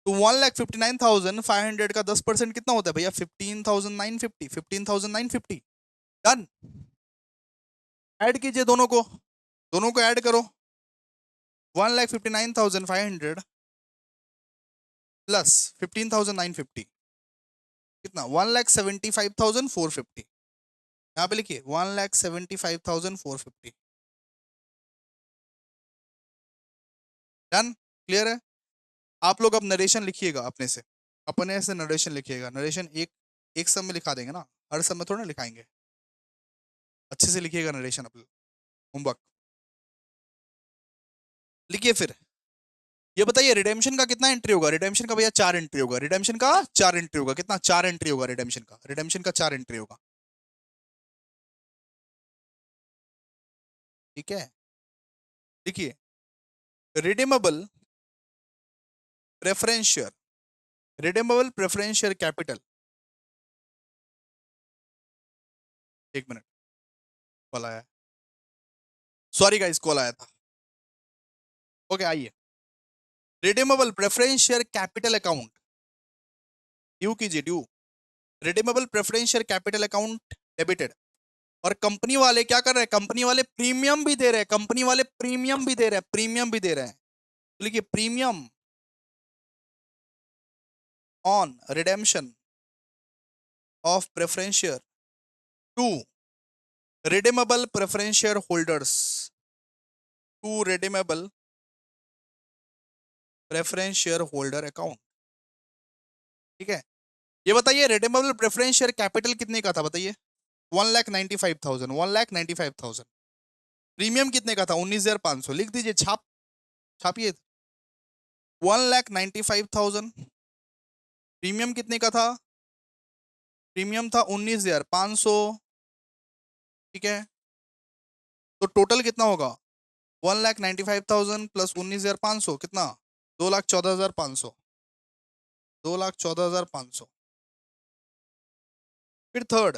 तो 1,59,500 का 10% कितना होता है भैया, 15,950, 15,950। डन। ऐड कीजिए दोनों को, दोनों को ऐड करो। 1,59,500 प्लस 15,950 कितना, 1,75,450। यहाँ पे लिखिए 1,75,450। डन, क्लियर है। आप लोग अब नरेशन लिखिएगा अपने से, अपने से नरेशन लिखिएगा। नरेशन एक एक सब में लिखा देंगे ना, हर सब में थोड़ा ना लिखाएंगे। अच्छे से लिखिएगा नरेशन अपने होमवर्क। लिखिए फिर, ये बताइए रिडेम्पशन का कितना एंट्री होगा? रिडेम्पशन का भैया 4 एंट्री होगा। रिडेम्पशन का 4 एंट्री होगा। कितना? 4 एंट्री होगा रिडेम्पशन का। रिडेम्पशन का 4 एंट्री होगा। ठीक है, देखिए redeemable preference share, redeemable preference share capital. एक मिनट, कॉल आया, सॉरी गाइस कॉल आया था। ओके आइए, redeemable preference share capital account due कीजिए, due. Redeemable preference share capital account debited. और कंपनी वाले क्या कर रहे हैं? कंपनी वाले प्रीमियम भी दे रहे हैं, कंपनी वाले प्रीमियम भी दे रहे हैं, प्रीमियम भी दे रहे हैं। तो लिखिए premium on redemption of preference share to redeemable preference share holders, to redeemable preference share holder account. ठीक है, ये बताइए रिडीमेबल प्रेफरेंस शेयर कैपिटल कितने का था बताइए? 1,95,000, 1,95,000। प्रीमियम कितने का था? 19,500। लिख दीजिए, छापिए। 1,95,000। प्रीमियम कितने का था? प्रीमियम था 19,500। ठीक है, तो टोटल कितना होगा? 1,95,000 प्लस 19,500 कितना? 2,14,500। 2,14,500। फिर थर्ड,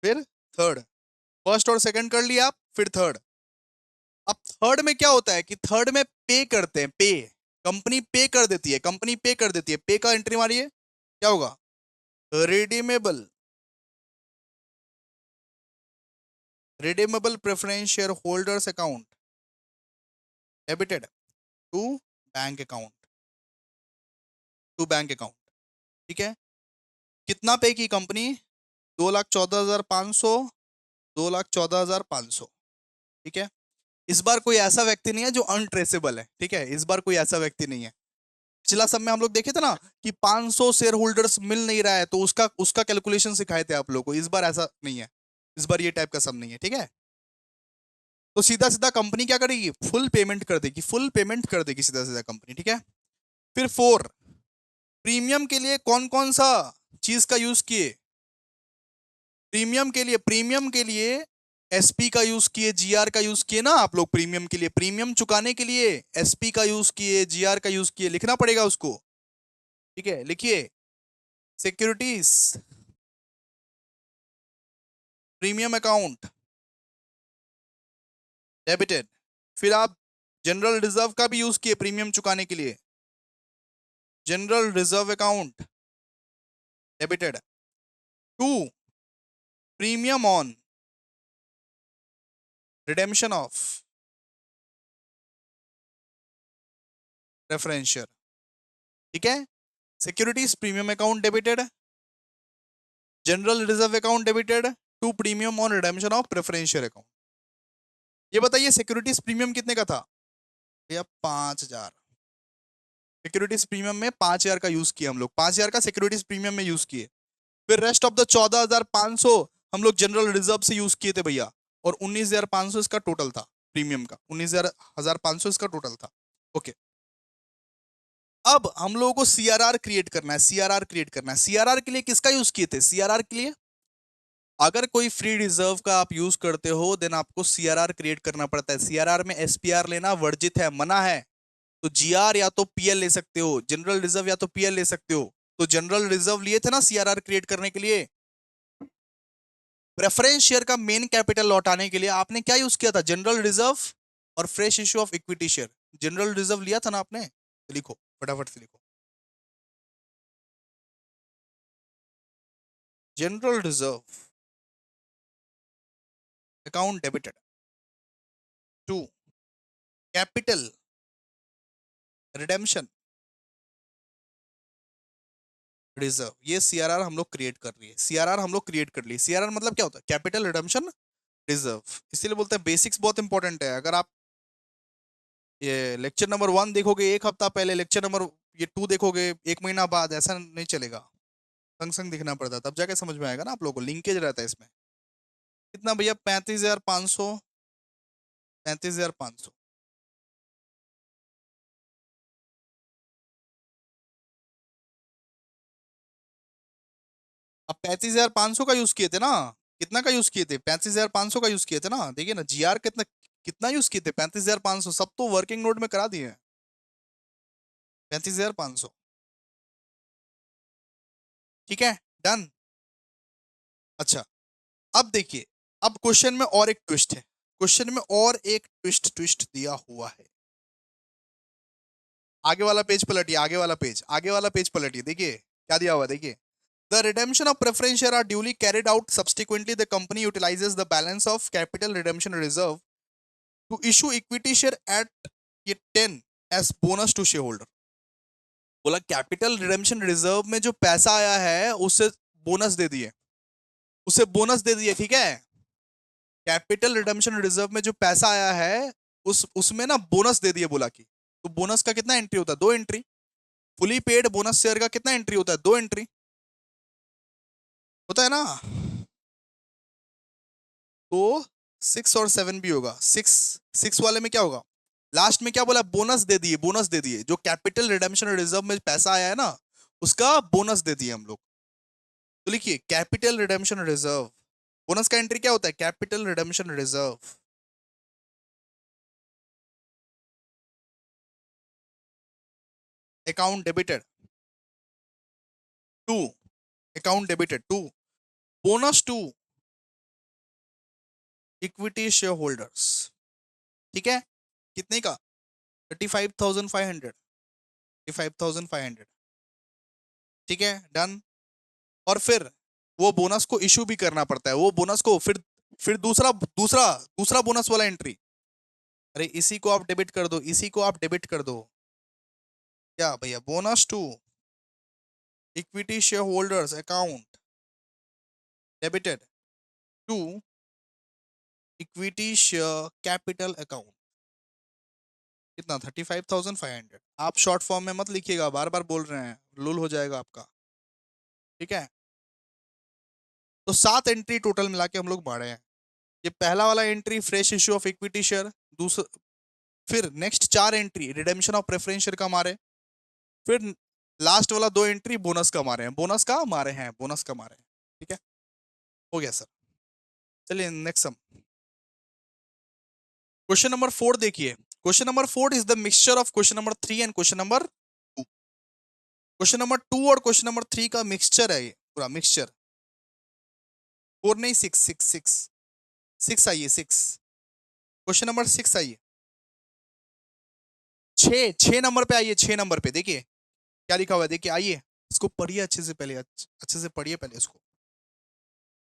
फिर थर्ड, फर्स्ट और सेकंड कर लिया आप, फिर थर्ड। अब थर्ड में क्या होता है कि थर्ड में पे करते हैं, पे। कंपनी पे कर देती है, कंपनी पे कर देती है। पे का एंट्री मारिए, क्या होगा? Redeemable, redeemable preference share holders account debited to bank account, to bank account. ठीक है, कितना पे की कंपनी? 2,14,500, 2,14,500। ठीक है, इस बार कोई ऐसा व्यक्ति नहीं है जो अनट्रेसेबल है। ठीक है, इस बार कोई ऐसा व्यक्ति नहीं है। पिछला सब में हम लोग देखे थे ना कि 500 शेयर होल्डर्स मिल नहीं रहा है, तो उसका उसका कैलकुलेशन सिखाए थे आप लोगों को। इस बार ऐसा नहीं है, इस बार ये टाइप का सब नहीं है। ठीक है, तो सीधा सीधा कंपनी क्या करेगी? फुल पेमेंट कर देगी, फुल पेमेंट कर देगी सीधा सीधा कंपनी। ठीक है, फिर फोर, प्रीमियम के लिए कौन कौन सा चीज का यूज किए? प्रीमियम के लिए, प्रीमियम के लिए एसपी का यूज किए, जीआर का यूज किए ना आप लोग। प्रीमियम के लिए, प्रीमियम चुकाने के लिए एसपी का यूज किए, जीआर का यूज किए, लिखना पड़ेगा उसको। ठीक है, लिखिए सिक्योरिटीज प्रीमियम अकाउंट डेबिटेड। फिर आप जनरल रिजर्व का भी यूज किए प्रीमियम चुकाने के लिए, general reserve account debited to premium on redemption of preference share. ठीक है, securities premium account debited, general reserve account debited to premium on redemption of preference share account. ये बताइए सिक्योरिटीज प्रीमियम कितने का था भैया? 5,000। सिक्योरिटीज प्रीमियम में 5,000 का यूज किया हम लोग, 5,000 का सिक्योरिटीज प्रीमियम में यूज किए। फिर रेस्ट ऑफ द 14,500 हम लोग जनरल रिजर्व से यूज किए थे भैया, और 19,500 इसका टोटल था प्रीमियम का, 19,500 इसका टोटल था। ओके, अब हम लोगों को सीआरआर क्रिएट करना है, सीआरआर क्रिएट करना है। सीआरआर के लिए किसका यूज किए थे? सीआरआर के लिए अगर कोई फ्री रिजर्व का आप यूज करते हो देन आपको सीआरआर क्रिएट करना पड़ता है। सीआरआर में एसपीआर लेना वर्जित है, मना है। तो जीआर या तो पीएल ले सकते हो, जनरल रिजर्व या तो पीएल ले सकते हो। तो जनरल रिजर्व लिए थे ना सीआरआर क्रिएट करने के लिए। प्रेफरेंस शेयर का मेन कैपिटल लौटाने के लिए आपने क्या यूज किया था? जनरल रिजर्व और fresh issue of equity share. General reserve लिया था ना आपने, तो लिखो फटाफट से लिखो, general reserve account debited to capital redemption reserve. ये सीआरआर हम लोग क्रिएट कर रही है, सीआरआर हम लोग क्रिएट कर ली। सीआरआर मतलब क्या होता है? Capital redemption reserve. इसीलिए बोलते हैं बेसिक्स बहुत इंपॉर्टेंट है। अगर आप ये लेक्चर नंबर 1 देखोगे एक हफ्ता पहले, लेक्चर नंबर ये 2 देखोगे एक महीना बाद, ऐसा नहीं चलेगा। संग संग दिखना पड़ता है, तब जाके समझ में आएगा ना आप लोगों को, लिंकेज रहता है इसमें। कितना भैया? 35,500, 35,500। अब 35,500 का यूज किए थे ना, कितना का यूज किए थे, 35,500 का यूज किए थे ना, देखिए ना जीआर कितना कितना यूज किए थे, 35,500, सब तो वर्किंग नोट में करा दिए हैं, 35,500। ठीक है, डन। अच्छा, अब देखिए, अब क्वेश्चन में और एक ट्विस्ट है, क्वेश्चन में और एक ट्विस्ट ट्विस्ट दिया हुआ है। आगे वाला पेज पलटिए, आगे वाला पेज, आगे वाला पेज पलटिए, देखिए क्या दिया हुआ है, देखिए। The redemption of preference share are duly carried out. Subsequently, the company utilizes the balance of capital redemption reserve to issue equity share at ये 10 as bonus to shareholder। बोला कैपिटल रिडेम्पशन रिजर्व में जो पैसा आया है उससे bonus दे दिए, उसे बोनस दे दिए, ठीक है। कैपिटल रिडेम्पशन रिजर्व में जो पैसा आया है उसमें ना बोनस दे दिए, बोला कि तो बोनस का कितना एंट्री होता है, 2 entry. Fully paid bonus share का कितना एंट्री होता है, 2 एंट्री होता है ना। तो 6 और 7 भी होगा, 6 वाले में क्या होगा, लास्ट में क्या बोला, बोनस दे दिए, बोनस दे दिए, जो कैपिटल रिडेम्पशन रिजर्व में पैसा आया है ना उसका बोनस दे दिए हम लोग। तो लिखिए कैपिटल रिडेम्पशन रिजर्व, बोनस का एंट्री क्या होता है, capital redemption reserve, account debited to, account debited to, bonus to equity share holders. ठीक है, कितने का, 35,500, 35,500। ठीक है, डन। और फिर वो बोनस को इशू भी करना पड़ता है, वो बोनस को फिर दूसरा दूसरा दूसरा बोनस वाला एंट्री, अरे इसी को आप डेबिट कर दो, इसी को आप डेबिट कर दो, क्या भैया, bonus to equity share holders account debited to equity share capital account. कितना, 35,500। आप शॉर्ट फॉर्म में मत लिखिएगा, बार बार बोल रहे हैं, लूल हो जाएगा आपका। ठीक है, तो 7 एंट्री टोटल मिला के हम लोग बाढ़े हैं। ये पहला वाला entry fresh issue of equity share, दूसरा, फिर next 4 entry redemption of preference share का मारे, फिर लास्ट वाला 2 एंट्री बोनस का मारे हैं, बोनस का मारे हैं, बोनस का मारे हैं। ठीक है, हो गया सर। चलिए नेक्स्ट सम, क्वेश्चन नंबर 4 देखिए। Question number 4 is the mixture of question number 3 and question number 2। Question number 2 और क्वेश्चन नंबर 3 का मिक्सचर है, ये पूरा मिक्सचर। 4 नहीं, 6 6 आइए, 6, क्वेश्चन नंबर 6 आइए, 6 नंबर पे आइए, 6 नंबर पे देखिए क्या लिखा हुआ है, देखिए आइए, इसको पढ़िए अच्छे से, पहले अच्छे से पढ़िए पहले इसको।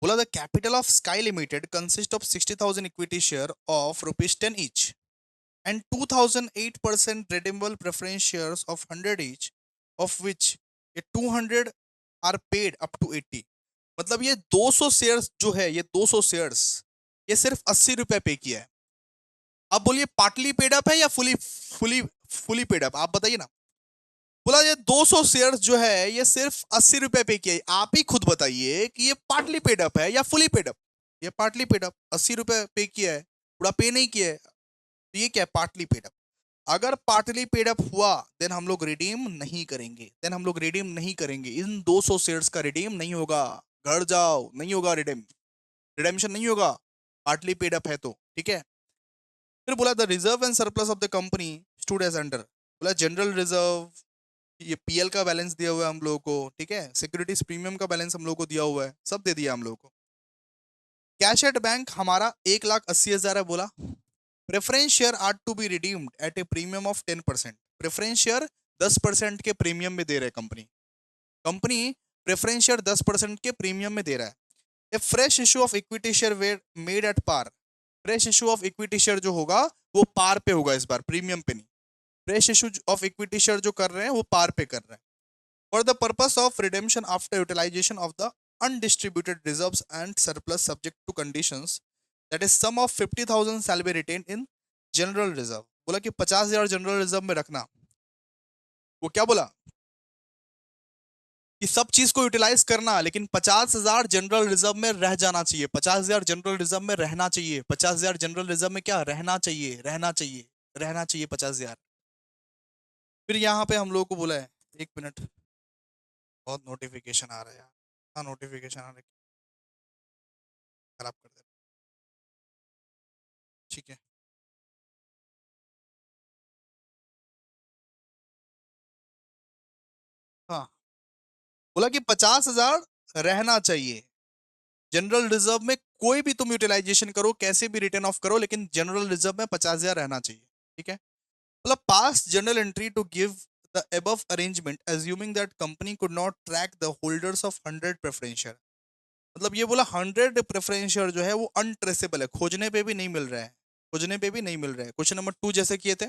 बोला the capital of sky limited consist of 60,000 equity share of ₹10 each and 2008% redeemable preference shares of 100 each, of which ये 200 are paid up to 80। मतलब ये 200 शेयर्स जो है, ये 200 शेयर्स ये सिर्फ 80 रुपए पे किया है। अब बोलिए पार्टली पेड अप है या fully fully fully paid up, आप बताइए ना। बोला ये 200 शेयर्स जो है ये सिर्फ 80 रुपए पे किया है, आप ही खुद बताइए कि ये पार्टली पेड अप है या फुली पेड अप। ये पार्टली पेड अप, 80 रुपए पे किया है, पूरा पे नहीं किया है, तो ये क्या है, पार्टली पेड अप। अगर पार्टली पेड अप हुआ देन हम लोग रिडीम नहीं करेंगे, देन हम लोग रिडीम नहीं करेंगे, इन 200 शेयर्स का रिडीम नहीं होगा। घर जाओ, नहीं होगा रिडीम, रिडेम्पशन नहीं होगा, पार्टली पेड अप है तो। ठीक है, फिर बोला the reserve and surplus of the company stood as under, बोला जनरल रिजर्व, ये पीएल का बैलेंस दिया हुआ है हम लोगों को, ठीक है, सिक्योरिटीज प्रीमियम का बैलेंस हम लोगों को दिया हुआ है, सब दे दिया हम लोगों को। कैश एट बैंक हमारा 1,80,000 है, बोला preference share are to be redeemed at a premium of 10%। Preference share 10% के प्रीमियम में दे रहे कंपनी, कंपनी प्रेफरेंस शेयर 10% के प्रीमियम में दे रहा है। A fresh issue of equity share were made at par, fresh issue of equity share जो होगा वो पार पे होगा, इस बार प्रीमियम पे नहीं। Fresh issue of equity share जो कर रहे हैं वो पार पे कर रहे हैं। For the purpose of redemption after utilization of the undistributed reserves and surplus subject to conditions, that is sum of 50,000 shall be retained in general reserve. बोला कि 50,000 जनरल रिजर्व में रखना। वो क्या बोला कि सब चीज को यूटिलाइज करना, लेकिन 50,000 जनरल रिजर्व में रह जाना चाहिए, 50,000 जनरल रिजर्व में रहना चाहिए, 50,000 जनरल रिजर्व में क्या रहना चाहिए, रहना चाहिए, रहना चाहिए 50,000। फिर यहाँ पे हम लोग को बोला है, एक मिनट, बहुत नोटिफिकेशन आ रहा है यार, हाँ नोटिफिकेशन आने की खराब कर दे। ठीक है। हाँ, बोला कि 50,000 रहना चाहिए जनरल रिजर्व में। कोई भी तुम यूटिलाइजेशन करो, कैसे भी रिटर्न ऑफ करो, लेकिन जनरल रिजर्व में 50,000 रहना चाहिए। ठीक है। मतलब pass journal entry to give the above arrangement assuming that company could not track the holders of 100 preference share। मतलब ये बोला 100 प्रेफरेंस शेयर जो है वो अनट्रेसेबल है, खोजने पे भी नहीं मिल रहा है, खोजने पे भी नहीं मिल रहा है। क्वेश्चन नंबर 2 जैसे किए थे,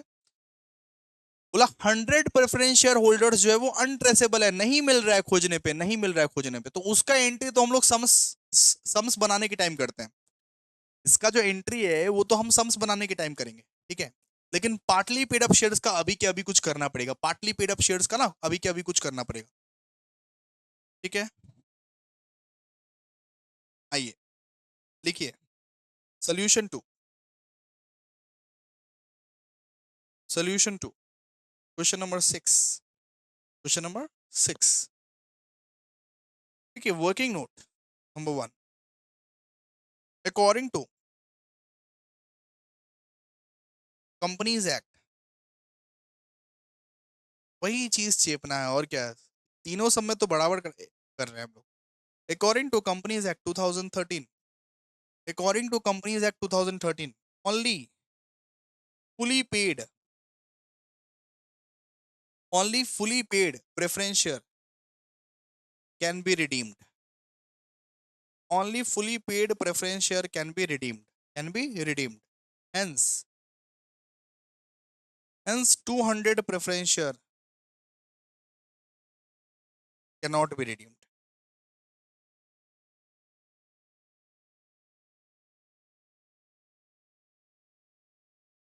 बोला 100 प्रेफरेंस शेयर होल्डर्स जो है वो अनट्रेसेबल है, नहीं मिल रहा है खोजने पे, नहीं मिल रहा है खोजने पे, तो उसका एंट्री तो हम लोग सम्स बनाने के टाइम करते हैं। इसका जो एंट्री है वो तो हम सम्स बनाने के टाइम करेंगे। ठीक है। लेकिन पार्टली पेड अप शेयर्स का अभी के अभी कुछ करना पड़ेगा, पार्टली पेड अप शेयर्स का ना अभी के अभी कुछ करना पड़ेगा। ठीक है। आइए लिखिए solution to, solution to question number 6, question number 6। ठीक है। Working note number 1, according to companies act, वही चीज चेपना है और क्या है। तीनों सब में तो बराबर कर रहे हैं हम लोग। According to companies act 2013, according to companies act 2013, only fully paid, only fully paid preference share can be redeemed, only fully paid preference share can be redeemed, can be redeemed, hence 200 preference share cannot be redeemed।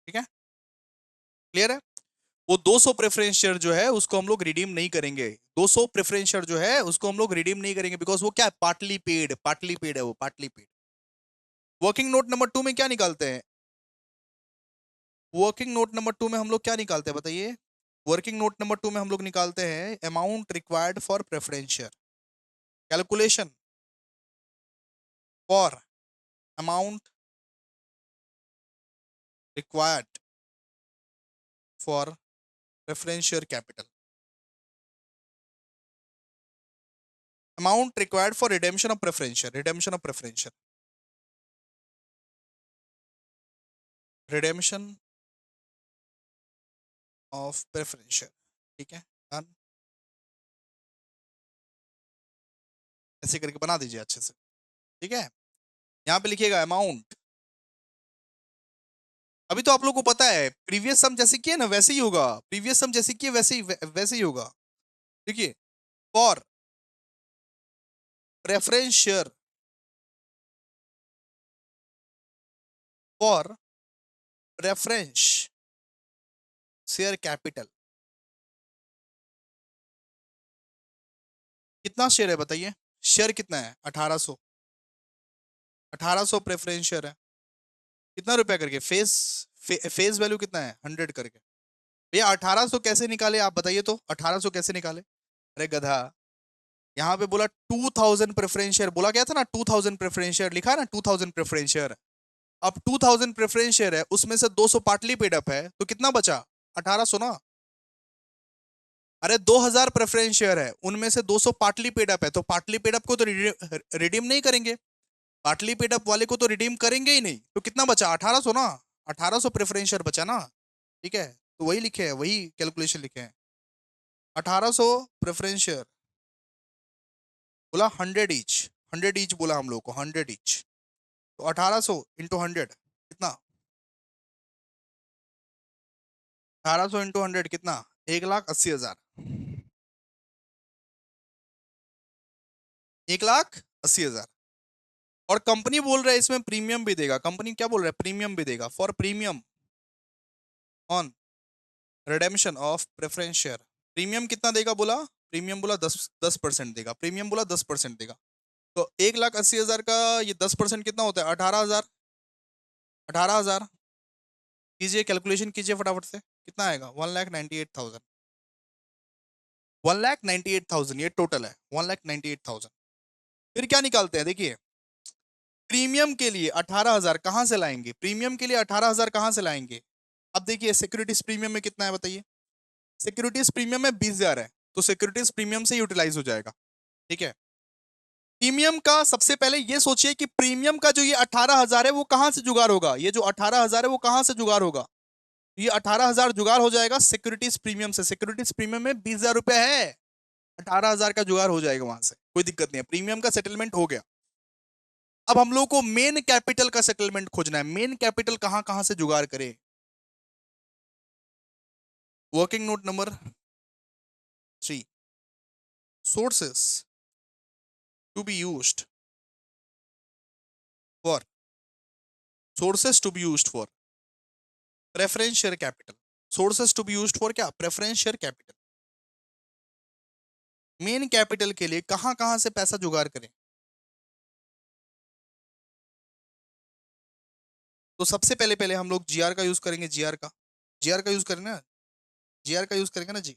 ठीक है। Clear है। वो 200 preference share जो है उसको हम लोग redeem नहीं करेंगे, 200 प्रेफरेंस शेयर जो है उसको हम लोग रिडीम नहीं करेंगे, बिकॉज वो क्या है, पार्टली पेड, पार्टली पेड है वो, partly paid. Working note number 2 में क्या निकालते हैं, वर्किंग नोट नंबर 2 में हम लोग क्या निकालते हैं बताइए। वर्किंग नोट नंबर 2 में हम लोग निकालते हैं amount required for preference share, calculation for amount required for preference share capital, amount required for redemption of preference share, redemption of preference share, redemption of preference share. ठीक है। Done. ऐसे करके बना दीजिए अच्छे से। ठीक है। यहाँ पे लिखिएगा अमाउंट। अभी तो आप लोग को पता है प्रीवियस सम जैसे किए ना वैसे ही होगा, प्रीवियस सम जैसे किए वैसे ही वैसे ही होगा। देखिए, for preference share, for preference share capital, कितना शेयर है बताइए, शेयर कितना है 1800, 1800 प्रेफरेंस शेयर है। कितना रुपया करके फेस वैल्यू कितना है 100 करके। भैया 1800 कैसे निकाले आप बताइए तो, 1800 कैसे निकाले। अरे गधा, यहाँ पे बोला 2000 प्रेफरेंस शेयर, बोला गया था ना 2000 प्रेफरेंस शेयर, लिखा है ना 2000 प्रेफरेंस शेयर। अब 2000 प्रेफरेंस शेयर है, उसमें से 200 पार्टली पेड अप है, तो कितना बचा 1800 ना। अरे 2000 प्रेफरेंस शेयर है, उनमें से 200 पार्टली पेड अप है, तो पार्टली पेड अप को तो रिडीम नहीं करेंगे, पार्टली पेड अप वाले को तो रिडीम करेंगे ही नहीं, तो कितना बचा 1800 ना, 1800 प्रेफरेंस शेयर बचा ना। ठीक है। तो वही लिखे हैं, वही कैलकुलेशन लिखे हैं, 1800 प्रेफरेंस शेयर, बोला 100 ईच, 100 ईच बोला हम लोग को, 100 ईच, तो 1800 इंटू 100 कितना, 1800 इंटू 100 कितना, 1,80,000, 1,80,000। और कंपनी बोल रहा है इसमें प्रीमियम भी देगा, कंपनी क्या बोल रहा है, प्रीमियम भी देगा, for premium on redemption of preference share. Premium कितना देगा बोला, प्रीमियम बोला 10% देगा, प्रीमियम बोला 10% देगा। तो 1,80,000 का ये 10% कितना होता है, 18,000, 18,000। कीजिए कैलकुलेशन कीजिए फटाफट से, कितना आएगा, 1,98,000, 1,98,000 ये टोटल है, 1,98,000। फिर क्या निकालते हैं, देखिए प्रीमियम के लिए 18,000 कहां से लाएंगे, प्रीमियम के लिए 18,000 कहां से लाएंगे। अब देखिए सिक्योरिटीज प्रीमियम में कितना है बताइए, सिक्योरिटीज प्रीमियम में 20,000 है, तो सिक्योरिटीज प्रीमियम से यूटिलाइज हो जाएगा। ठीक है, प्रीमियम का सबसे पहले ये सोचिए कि प्रीमियम का जो ये 18,000 है वो कहां से जुगाड़ होगा, ये जो 18,000 है वो कहां से जुगाड़ होगा, ये 18,000 जुगाड़ हो जाएगा सिक्योरिटीज प्रीमियम से, सिक्योरिटीज प्रीमियम में 20,000 रुपए है, 18,000 का जुगाड़ हो जाएगा वहां से, कोई दिक्कत नहीं है, प्रीमियम का सेटलमेंट हो गया। अब हम लोग को मेन कैपिटल का सेटलमेंट खोजना है, मेन कैपिटल कहां कहां से जुगाड़ करें। Working note number 3, sources to be used for, sources to be used for preference share capital, sources to be used for क्या, preference share capital. Main capital के लिए कहां कहां से पैसा जुगाड़ करें। तो सबसे पहले पहले हम लोग जीआर का यूज करेंगे, जीआर का, जीआर का यूज करेंगे ना, जीआर का यूज करेंगे ना जी,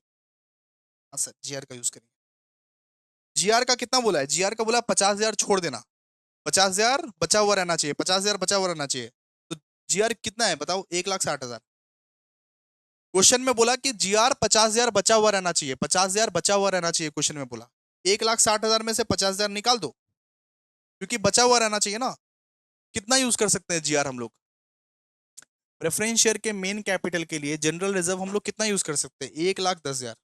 हाँ सर जीआर का यूज करेंगे। जीआर का कितना बोला है, जीआर का बोला 50,000 छोड़ देना, 50,000 बचा हुआ रहना चाहिए, 50,000 बचा हुआ रहना चाहिए। तो जीआर कितना है बताओ, 1,60,000। क्वेश्चन में बोला कि जीआर 50,000 बचा हुआ रहना चाहिए, 50,000 बचा हुआ रहना चाहिए, क्वेश्चन में बोला 1,60,000 में से 50,000 निकाल दो, क्योंकि बचा हुआ रहना चाहिए ना। कितना यूज कर सकते हैं जीआर हम लोग, प्रेफरेंस शेयर के मेन कैपिटल के लिए जनरल रिजर्व हम लोग कितना यूज कर सकते हैं, 1,10,000।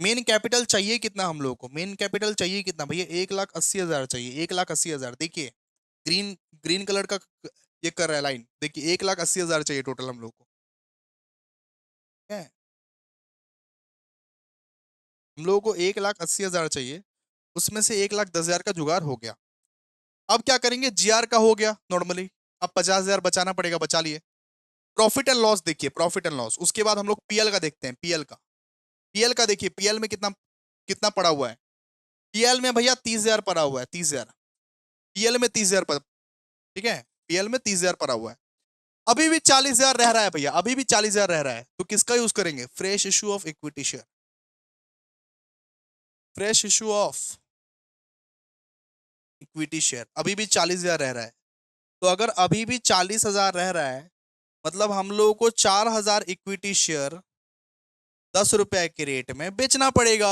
मेन कैपिटल चाहिए कितना हम लोगों को, मेन कैपिटल चाहिए कितना भैया, 1,80,000 चाहिए, 1,80,000। देखिए ग्रीन, ग्रीन कलर का ये कर रहा है लाइन, देखिए 1,80,000 चाहिए टोटल हम लोग को, है हम लोगों को 1,80,000 चाहिए, उसमें से 1,10,000 का जुगाड़ हो गया। अब क्या करेंगे, जीआर का हो गया नॉर्मली, अब 50,000 बचाना पड़ेगा, बचा लिए। प्रॉफिट एंड लॉस देखिए, प्रॉफिट एंड लॉस, उसके बाद हम लोग पीएल का देखते हैं, पीएल का, पीएल का देखिए, पीएल में कितना कितना पड़ा हुआ है, पीएल में भैया 30,000 पड़ा हुआ है, 30,000, पीएल में 30,000, ठीक है, पीएल में 30,000 पड़ा हुआ है। अभी भी 40,000 रह रहा है भैया, अभी भी 40,000 रह रहा है, तो किसका यूज करेंगे, fresh issue of equity share, fresh issue of equity share, अभी भी 40,000 रह रहा है। तो अगर अभी भी 40,000 रह रहा है, मतलब हम लोगों को 4,000 इक्विटी शेयर 10 रुपए के रेट में बेचना पड़ेगा,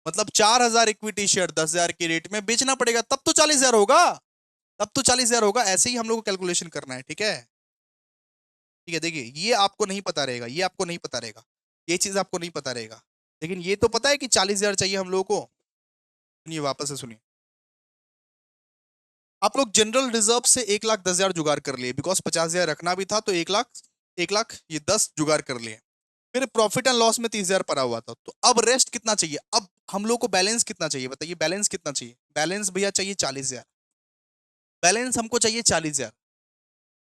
मतलब 4,000 इक्विटी शेयर 10,000 के रेट में बेचना पड़ेगा, तब तो 40,000 होगा, तब तो 40,000 होगा। ऐसे ही हम लोग को कैलकुलेशन करना है, ठीक है, ठीक है। देखिए ये आपको नहीं पता रहेगा, ये आपको नहीं पता रहेगा, ये चीज आपको नहीं पता रहेगा, लेकिन ये तो पता है कि 40,000 चाहिए हम लोगों को। सुनिए वापस से सुनिए, आप लोग जनरल रिजर्व से 1,10,000 जुगाड़ कर लिए, बिकॉज 50,000 रखना भी था, तो 1,00,000 ये 10 जुगाड़ कर लिए। फिर प्रॉफिट एंड लॉस में 30,000 पड़ा हुआ था, तो अब रेस्ट कितना चाहिए, अब हम लोग को बैलेंस कितना चाहिए बताइए, बैलेंस कितना चाहिए, बैलेंस भैया चाहिए 40,000, बैलेंस हमको चाहिए 40,000।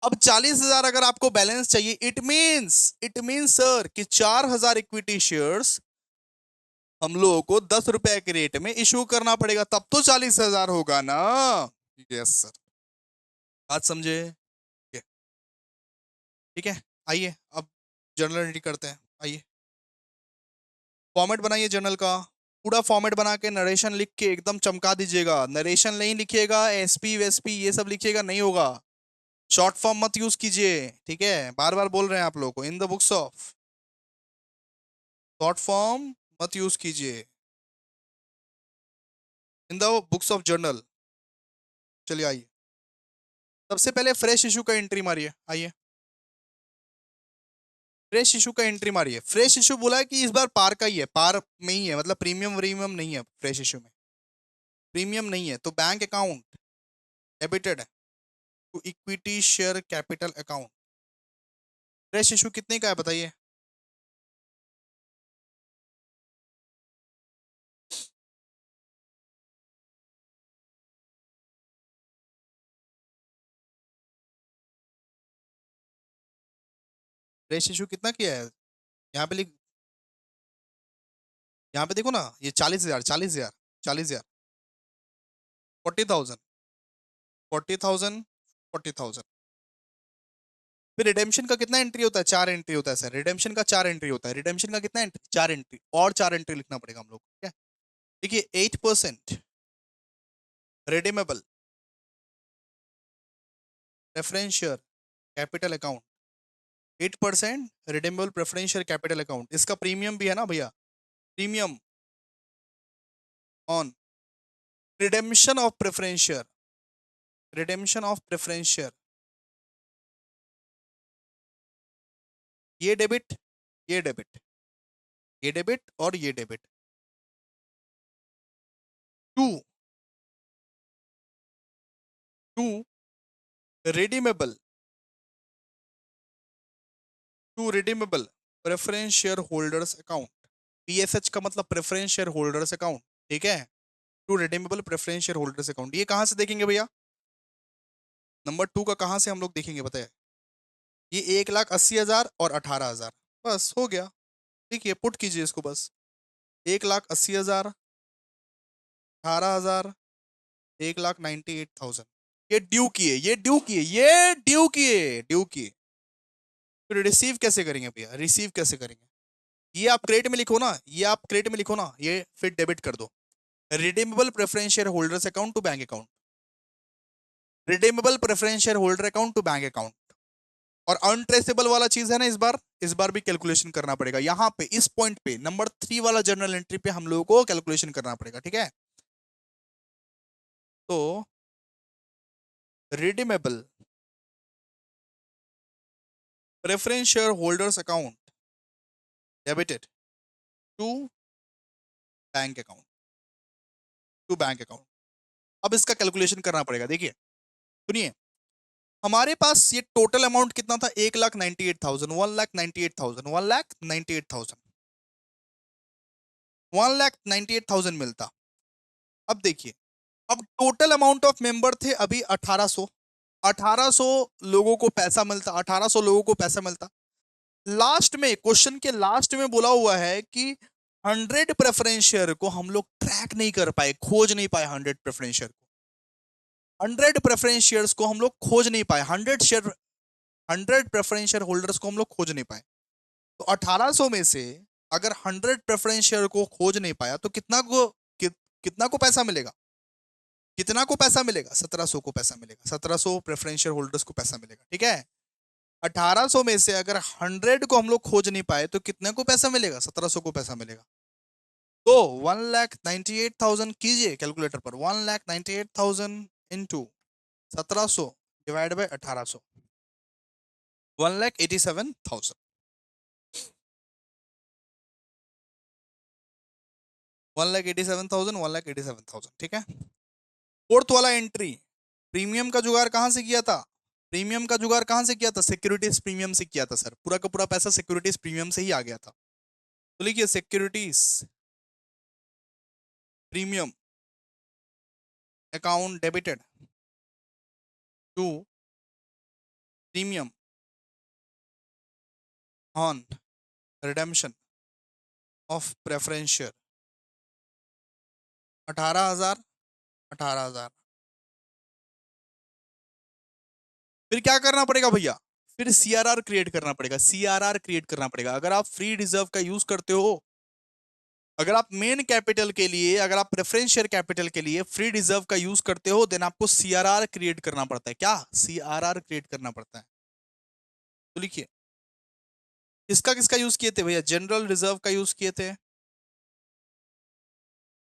अब 40,000 अगर आपको बैलेंस चाहिए, इट मीन्स सर कि 4,000 इक्विटी शेयर्स हम लोगों को 10 रुपए के रेट में इशू करना पड़ेगा, तब तो 40,000 होगा ना। यस सर, बात समझे, ठीक है। आइए अब जर्नल एंट्री करते हैं, आइए फॉर्मेट बनाइए जर्नल का, पूरा फॉर्मेट बना के नरेशन लिख के एकदम चमका दीजिएगा, नरेशन नहीं लिखिएगा, एसपी वेसपी ये सब लिखिएगा, नहीं होगा। शॉर्ट फॉर्म मत यूज कीजिए, ठीक है, बार बार बोल रहे हैं आप लोगों को, इन the books of, short form मत यूज कीजिए इन द बुक्स ऑफ जर्नल। चलिए आइए, सबसे पहले फ्रेश इशू का एंट्री मारिए, आइए फ्रेश इशू का एंट्री मारिए। फ्रेश इशू बोला है कि इस बार पार का ही है, पार में ही है, मतलब प्रीमियम व्रीमियम नहीं है, फ्रेश इशू में प्रीमियम नहीं है, तो bank account debited to equity share capital account. Fresh issue कितने का है बताइए, फ्रेश इशू कितना किया है, यहाँ पे लिख, यहाँ पे देखो ना, ये 40,000, 40,000, 40,000, 40,000, 40,000, 40,000। फिर रिडेम्पशन का कितना एंट्री होता है, 4 एंट्री होता है सर, रिडेम्पशन का 4 एंट्री होता है, रिडेम्पशन का कितना एंट्री, 4 एंट्री, और 4 एंट्री लिखना पड़ेगा हम लोग, ठीक है। देखिए 8% redeemable preference share capital account, 8% redeemable preference share capital account, इसका प्रीमियम भी है ना भैया, premium on redemption of preference share, redemption of preference share, ये डेबिट, ये डेबिट, ये डेबिट और ये debit. To to redeemable, to redeemable preference share holders account, PSH का मतलब प्रेफरेंस शेयर होल्डर्स अकाउंट, ठीक है। To redeemable preference share holders account, ये कहां से देखेंगे भैया, नंबर 2 का कहां से हम लोग देखेंगे बताए, ये 1,80,000 और 18,000, बस हो गया। ठीक है, पुट कीजिए इसको बस, 1,80,000, 18,000, 1,98,000, ये ड्यू किए, ये ड्यू किए, ये ड्यू किए, ड्यू किए। फिर रिसीव कैसे करेंगे भैया, रिसीव कैसे करेंगे, ये आप क्रेडिट में लिखो ना, ये आप क्रेडिट में लिखो ना, ये फिर डेबिट कर दो। Redeemable preference share holders account to bank account, redeemable preference share holder account to bank account. और अनट्रेसेबल वाला चीज है ना, इस बार भी कैलकुलेशन करना पड़ेगा, यहाँ पे इस पॉइंट पे नंबर 3 वाला जर्नल एंट्री पे हम लोगों को कैलकुलेशन करना पड़ेगा, ठीक है। तो redeemable preference share holders account debited to bank account, to bank account. अब इसका कैलकुलेशन करना पड़ेगा, देखिए सुनिए, हमारे पास ये टोटल अमाउंट कितना था, 1,98,000, 1,98,000, 1,98,000, 1,98,000 मिलता। अब देखिए, अब टोटल अमाउंट ऑफ मेंबर थे अभी 1,800, 1,800 लोगों को पैसा मिलता, 1,800 लोगों को पैसा मिलता। लास्ट में क्वेश्चन के लास्ट में बोला हुआ है कि 100 प्रेफरेंस शेयर को हम लोग ट्रैक नहीं कर पाए, खोज नहीं पाए, 100 प्रेफरेंस शेयर को, 100 प्रेफरेंस शेयर्स को हम लोग खोज नहीं पाए, 100 प्रेफरेंस शेयर होल्डर्स को हम लोग खोज नहीं पाए। तो 1,800 में से अगर 100 प्रेफरेंस शेयर को खोज नहीं पाया तो कितना को पैसा मिलेगा, कितना को पैसा मिलेगा, 1,700 को पैसा मिलेगा, 1,700 प्रेफरेंस शेयर होल्डर्स को पैसा मिलेगा, ठीक है। 1,800 में से अगर 100 को हम लोग खोज नहीं पाए तो कितने को पैसा मिलेगा, 1,700 को पैसा मिलेगा। तो 1,98,000 कीजिए कैलकुलेटर पर, 1,98,000 इंटू 1,700 डिवाइड बाय 1,800, 1,87,000, 1,87,000, 1,87,000, ठीक है। फोर्थ वाला एंट्री, प्रीमियम का जुगाड़ कहां से किया था, प्रीमियम का जुगाड़ कहां से किया था, सिक्योरिटीज प्रीमियम से किया था सर, पूरा का पूरा पैसा सिक्योरिटीज प्रीमियम से ही आ गया था। तो लिखिए securities premium account debited to premium on redemption of preference share, 18,000, 18,000। फिर क्या करना पड़ेगा भैया, फिर सीआरआर क्रिएट करना पड़ेगा, सीआरआर क्रिएट करना पड़ेगा। अगर आप फ्री रिजर्व का यूज करते हो, अगर आप मेन कैपिटल के लिए, अगर आप प्रेफरेंस शेयर कैपिटल के लिए फ्री रिजर्व का यूज करते हो, देन आपको सीआरआर क्रिएट करना पड़ता है, क्या सीआरआर क्रिएट करना पड़ता है। तो लिखिए, किसका किसका यूज किए थे भैया, जनरल रिजर्व का यूज किए थे,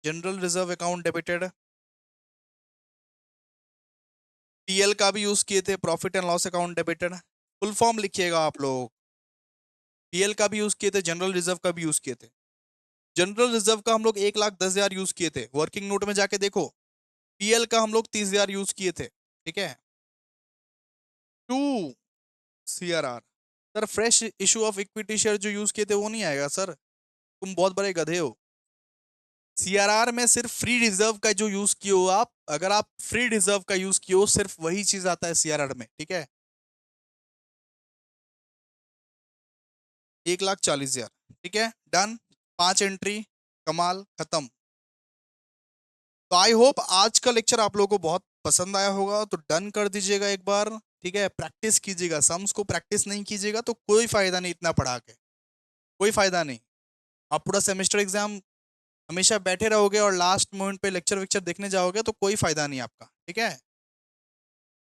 general reserve account debited, PL का भी यूज किए थे, profit and loss account debited. Full form लिखिएगा आप लोग, पीएल का भी यूज किए थे, जनरल रिजर्व का भी यूज किए थे। जनरल रिजर्व का हम लोग 1,10,000 यूज किए थे, वर्किंग नोट में जाके देखो। पीएल का हम लोग 30,000 यूज किए थे, ठीक है। To CRR, sir fresh issue of equity share जो यूज किए थे वो नहीं आएगा सर, तुम बहुत बड़े गधे हो। सीआरआर में सिर्फ फ्री रिजर्व का जो यूज किए हो आप, अगर आप फ्री रिजर्व का यूज किए हो सिर्फ वही चीज आता है सीआरआर में, ठीक है। 1,40,000, ठीक है, डन, 5 एंट्री, कमाल, खत्म। तो आई होप आज का लेक्चर आप लोगों को बहुत पसंद आया होगा, तो डन कर दीजिएगा एक बार, ठीक है। प्रैक्टिस कीजिएगा, सम्स को प्रैक्टिस नहीं कीजिएगा तो कोई फायदा नहीं इतना पढ़ा के, कोई फायदा नहीं। आप पूरा सेमेस्टर एग्जाम हमेशा बैठे रहोगे और लास्ट मोमेंट पे लेक्चर वेक्चर देखने जाओगे तो कोई फायदा नहीं आपका, ठीक है।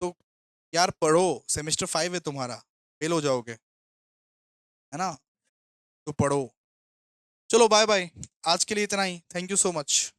तो यार पढ़ो, सेमेस्टर 5 है तुम्हारा, फेल हो जाओगे, है ना। तो पढ़ो। चलो बाय बाय, आज के लिए इतना ही, थैंक यू सो मच।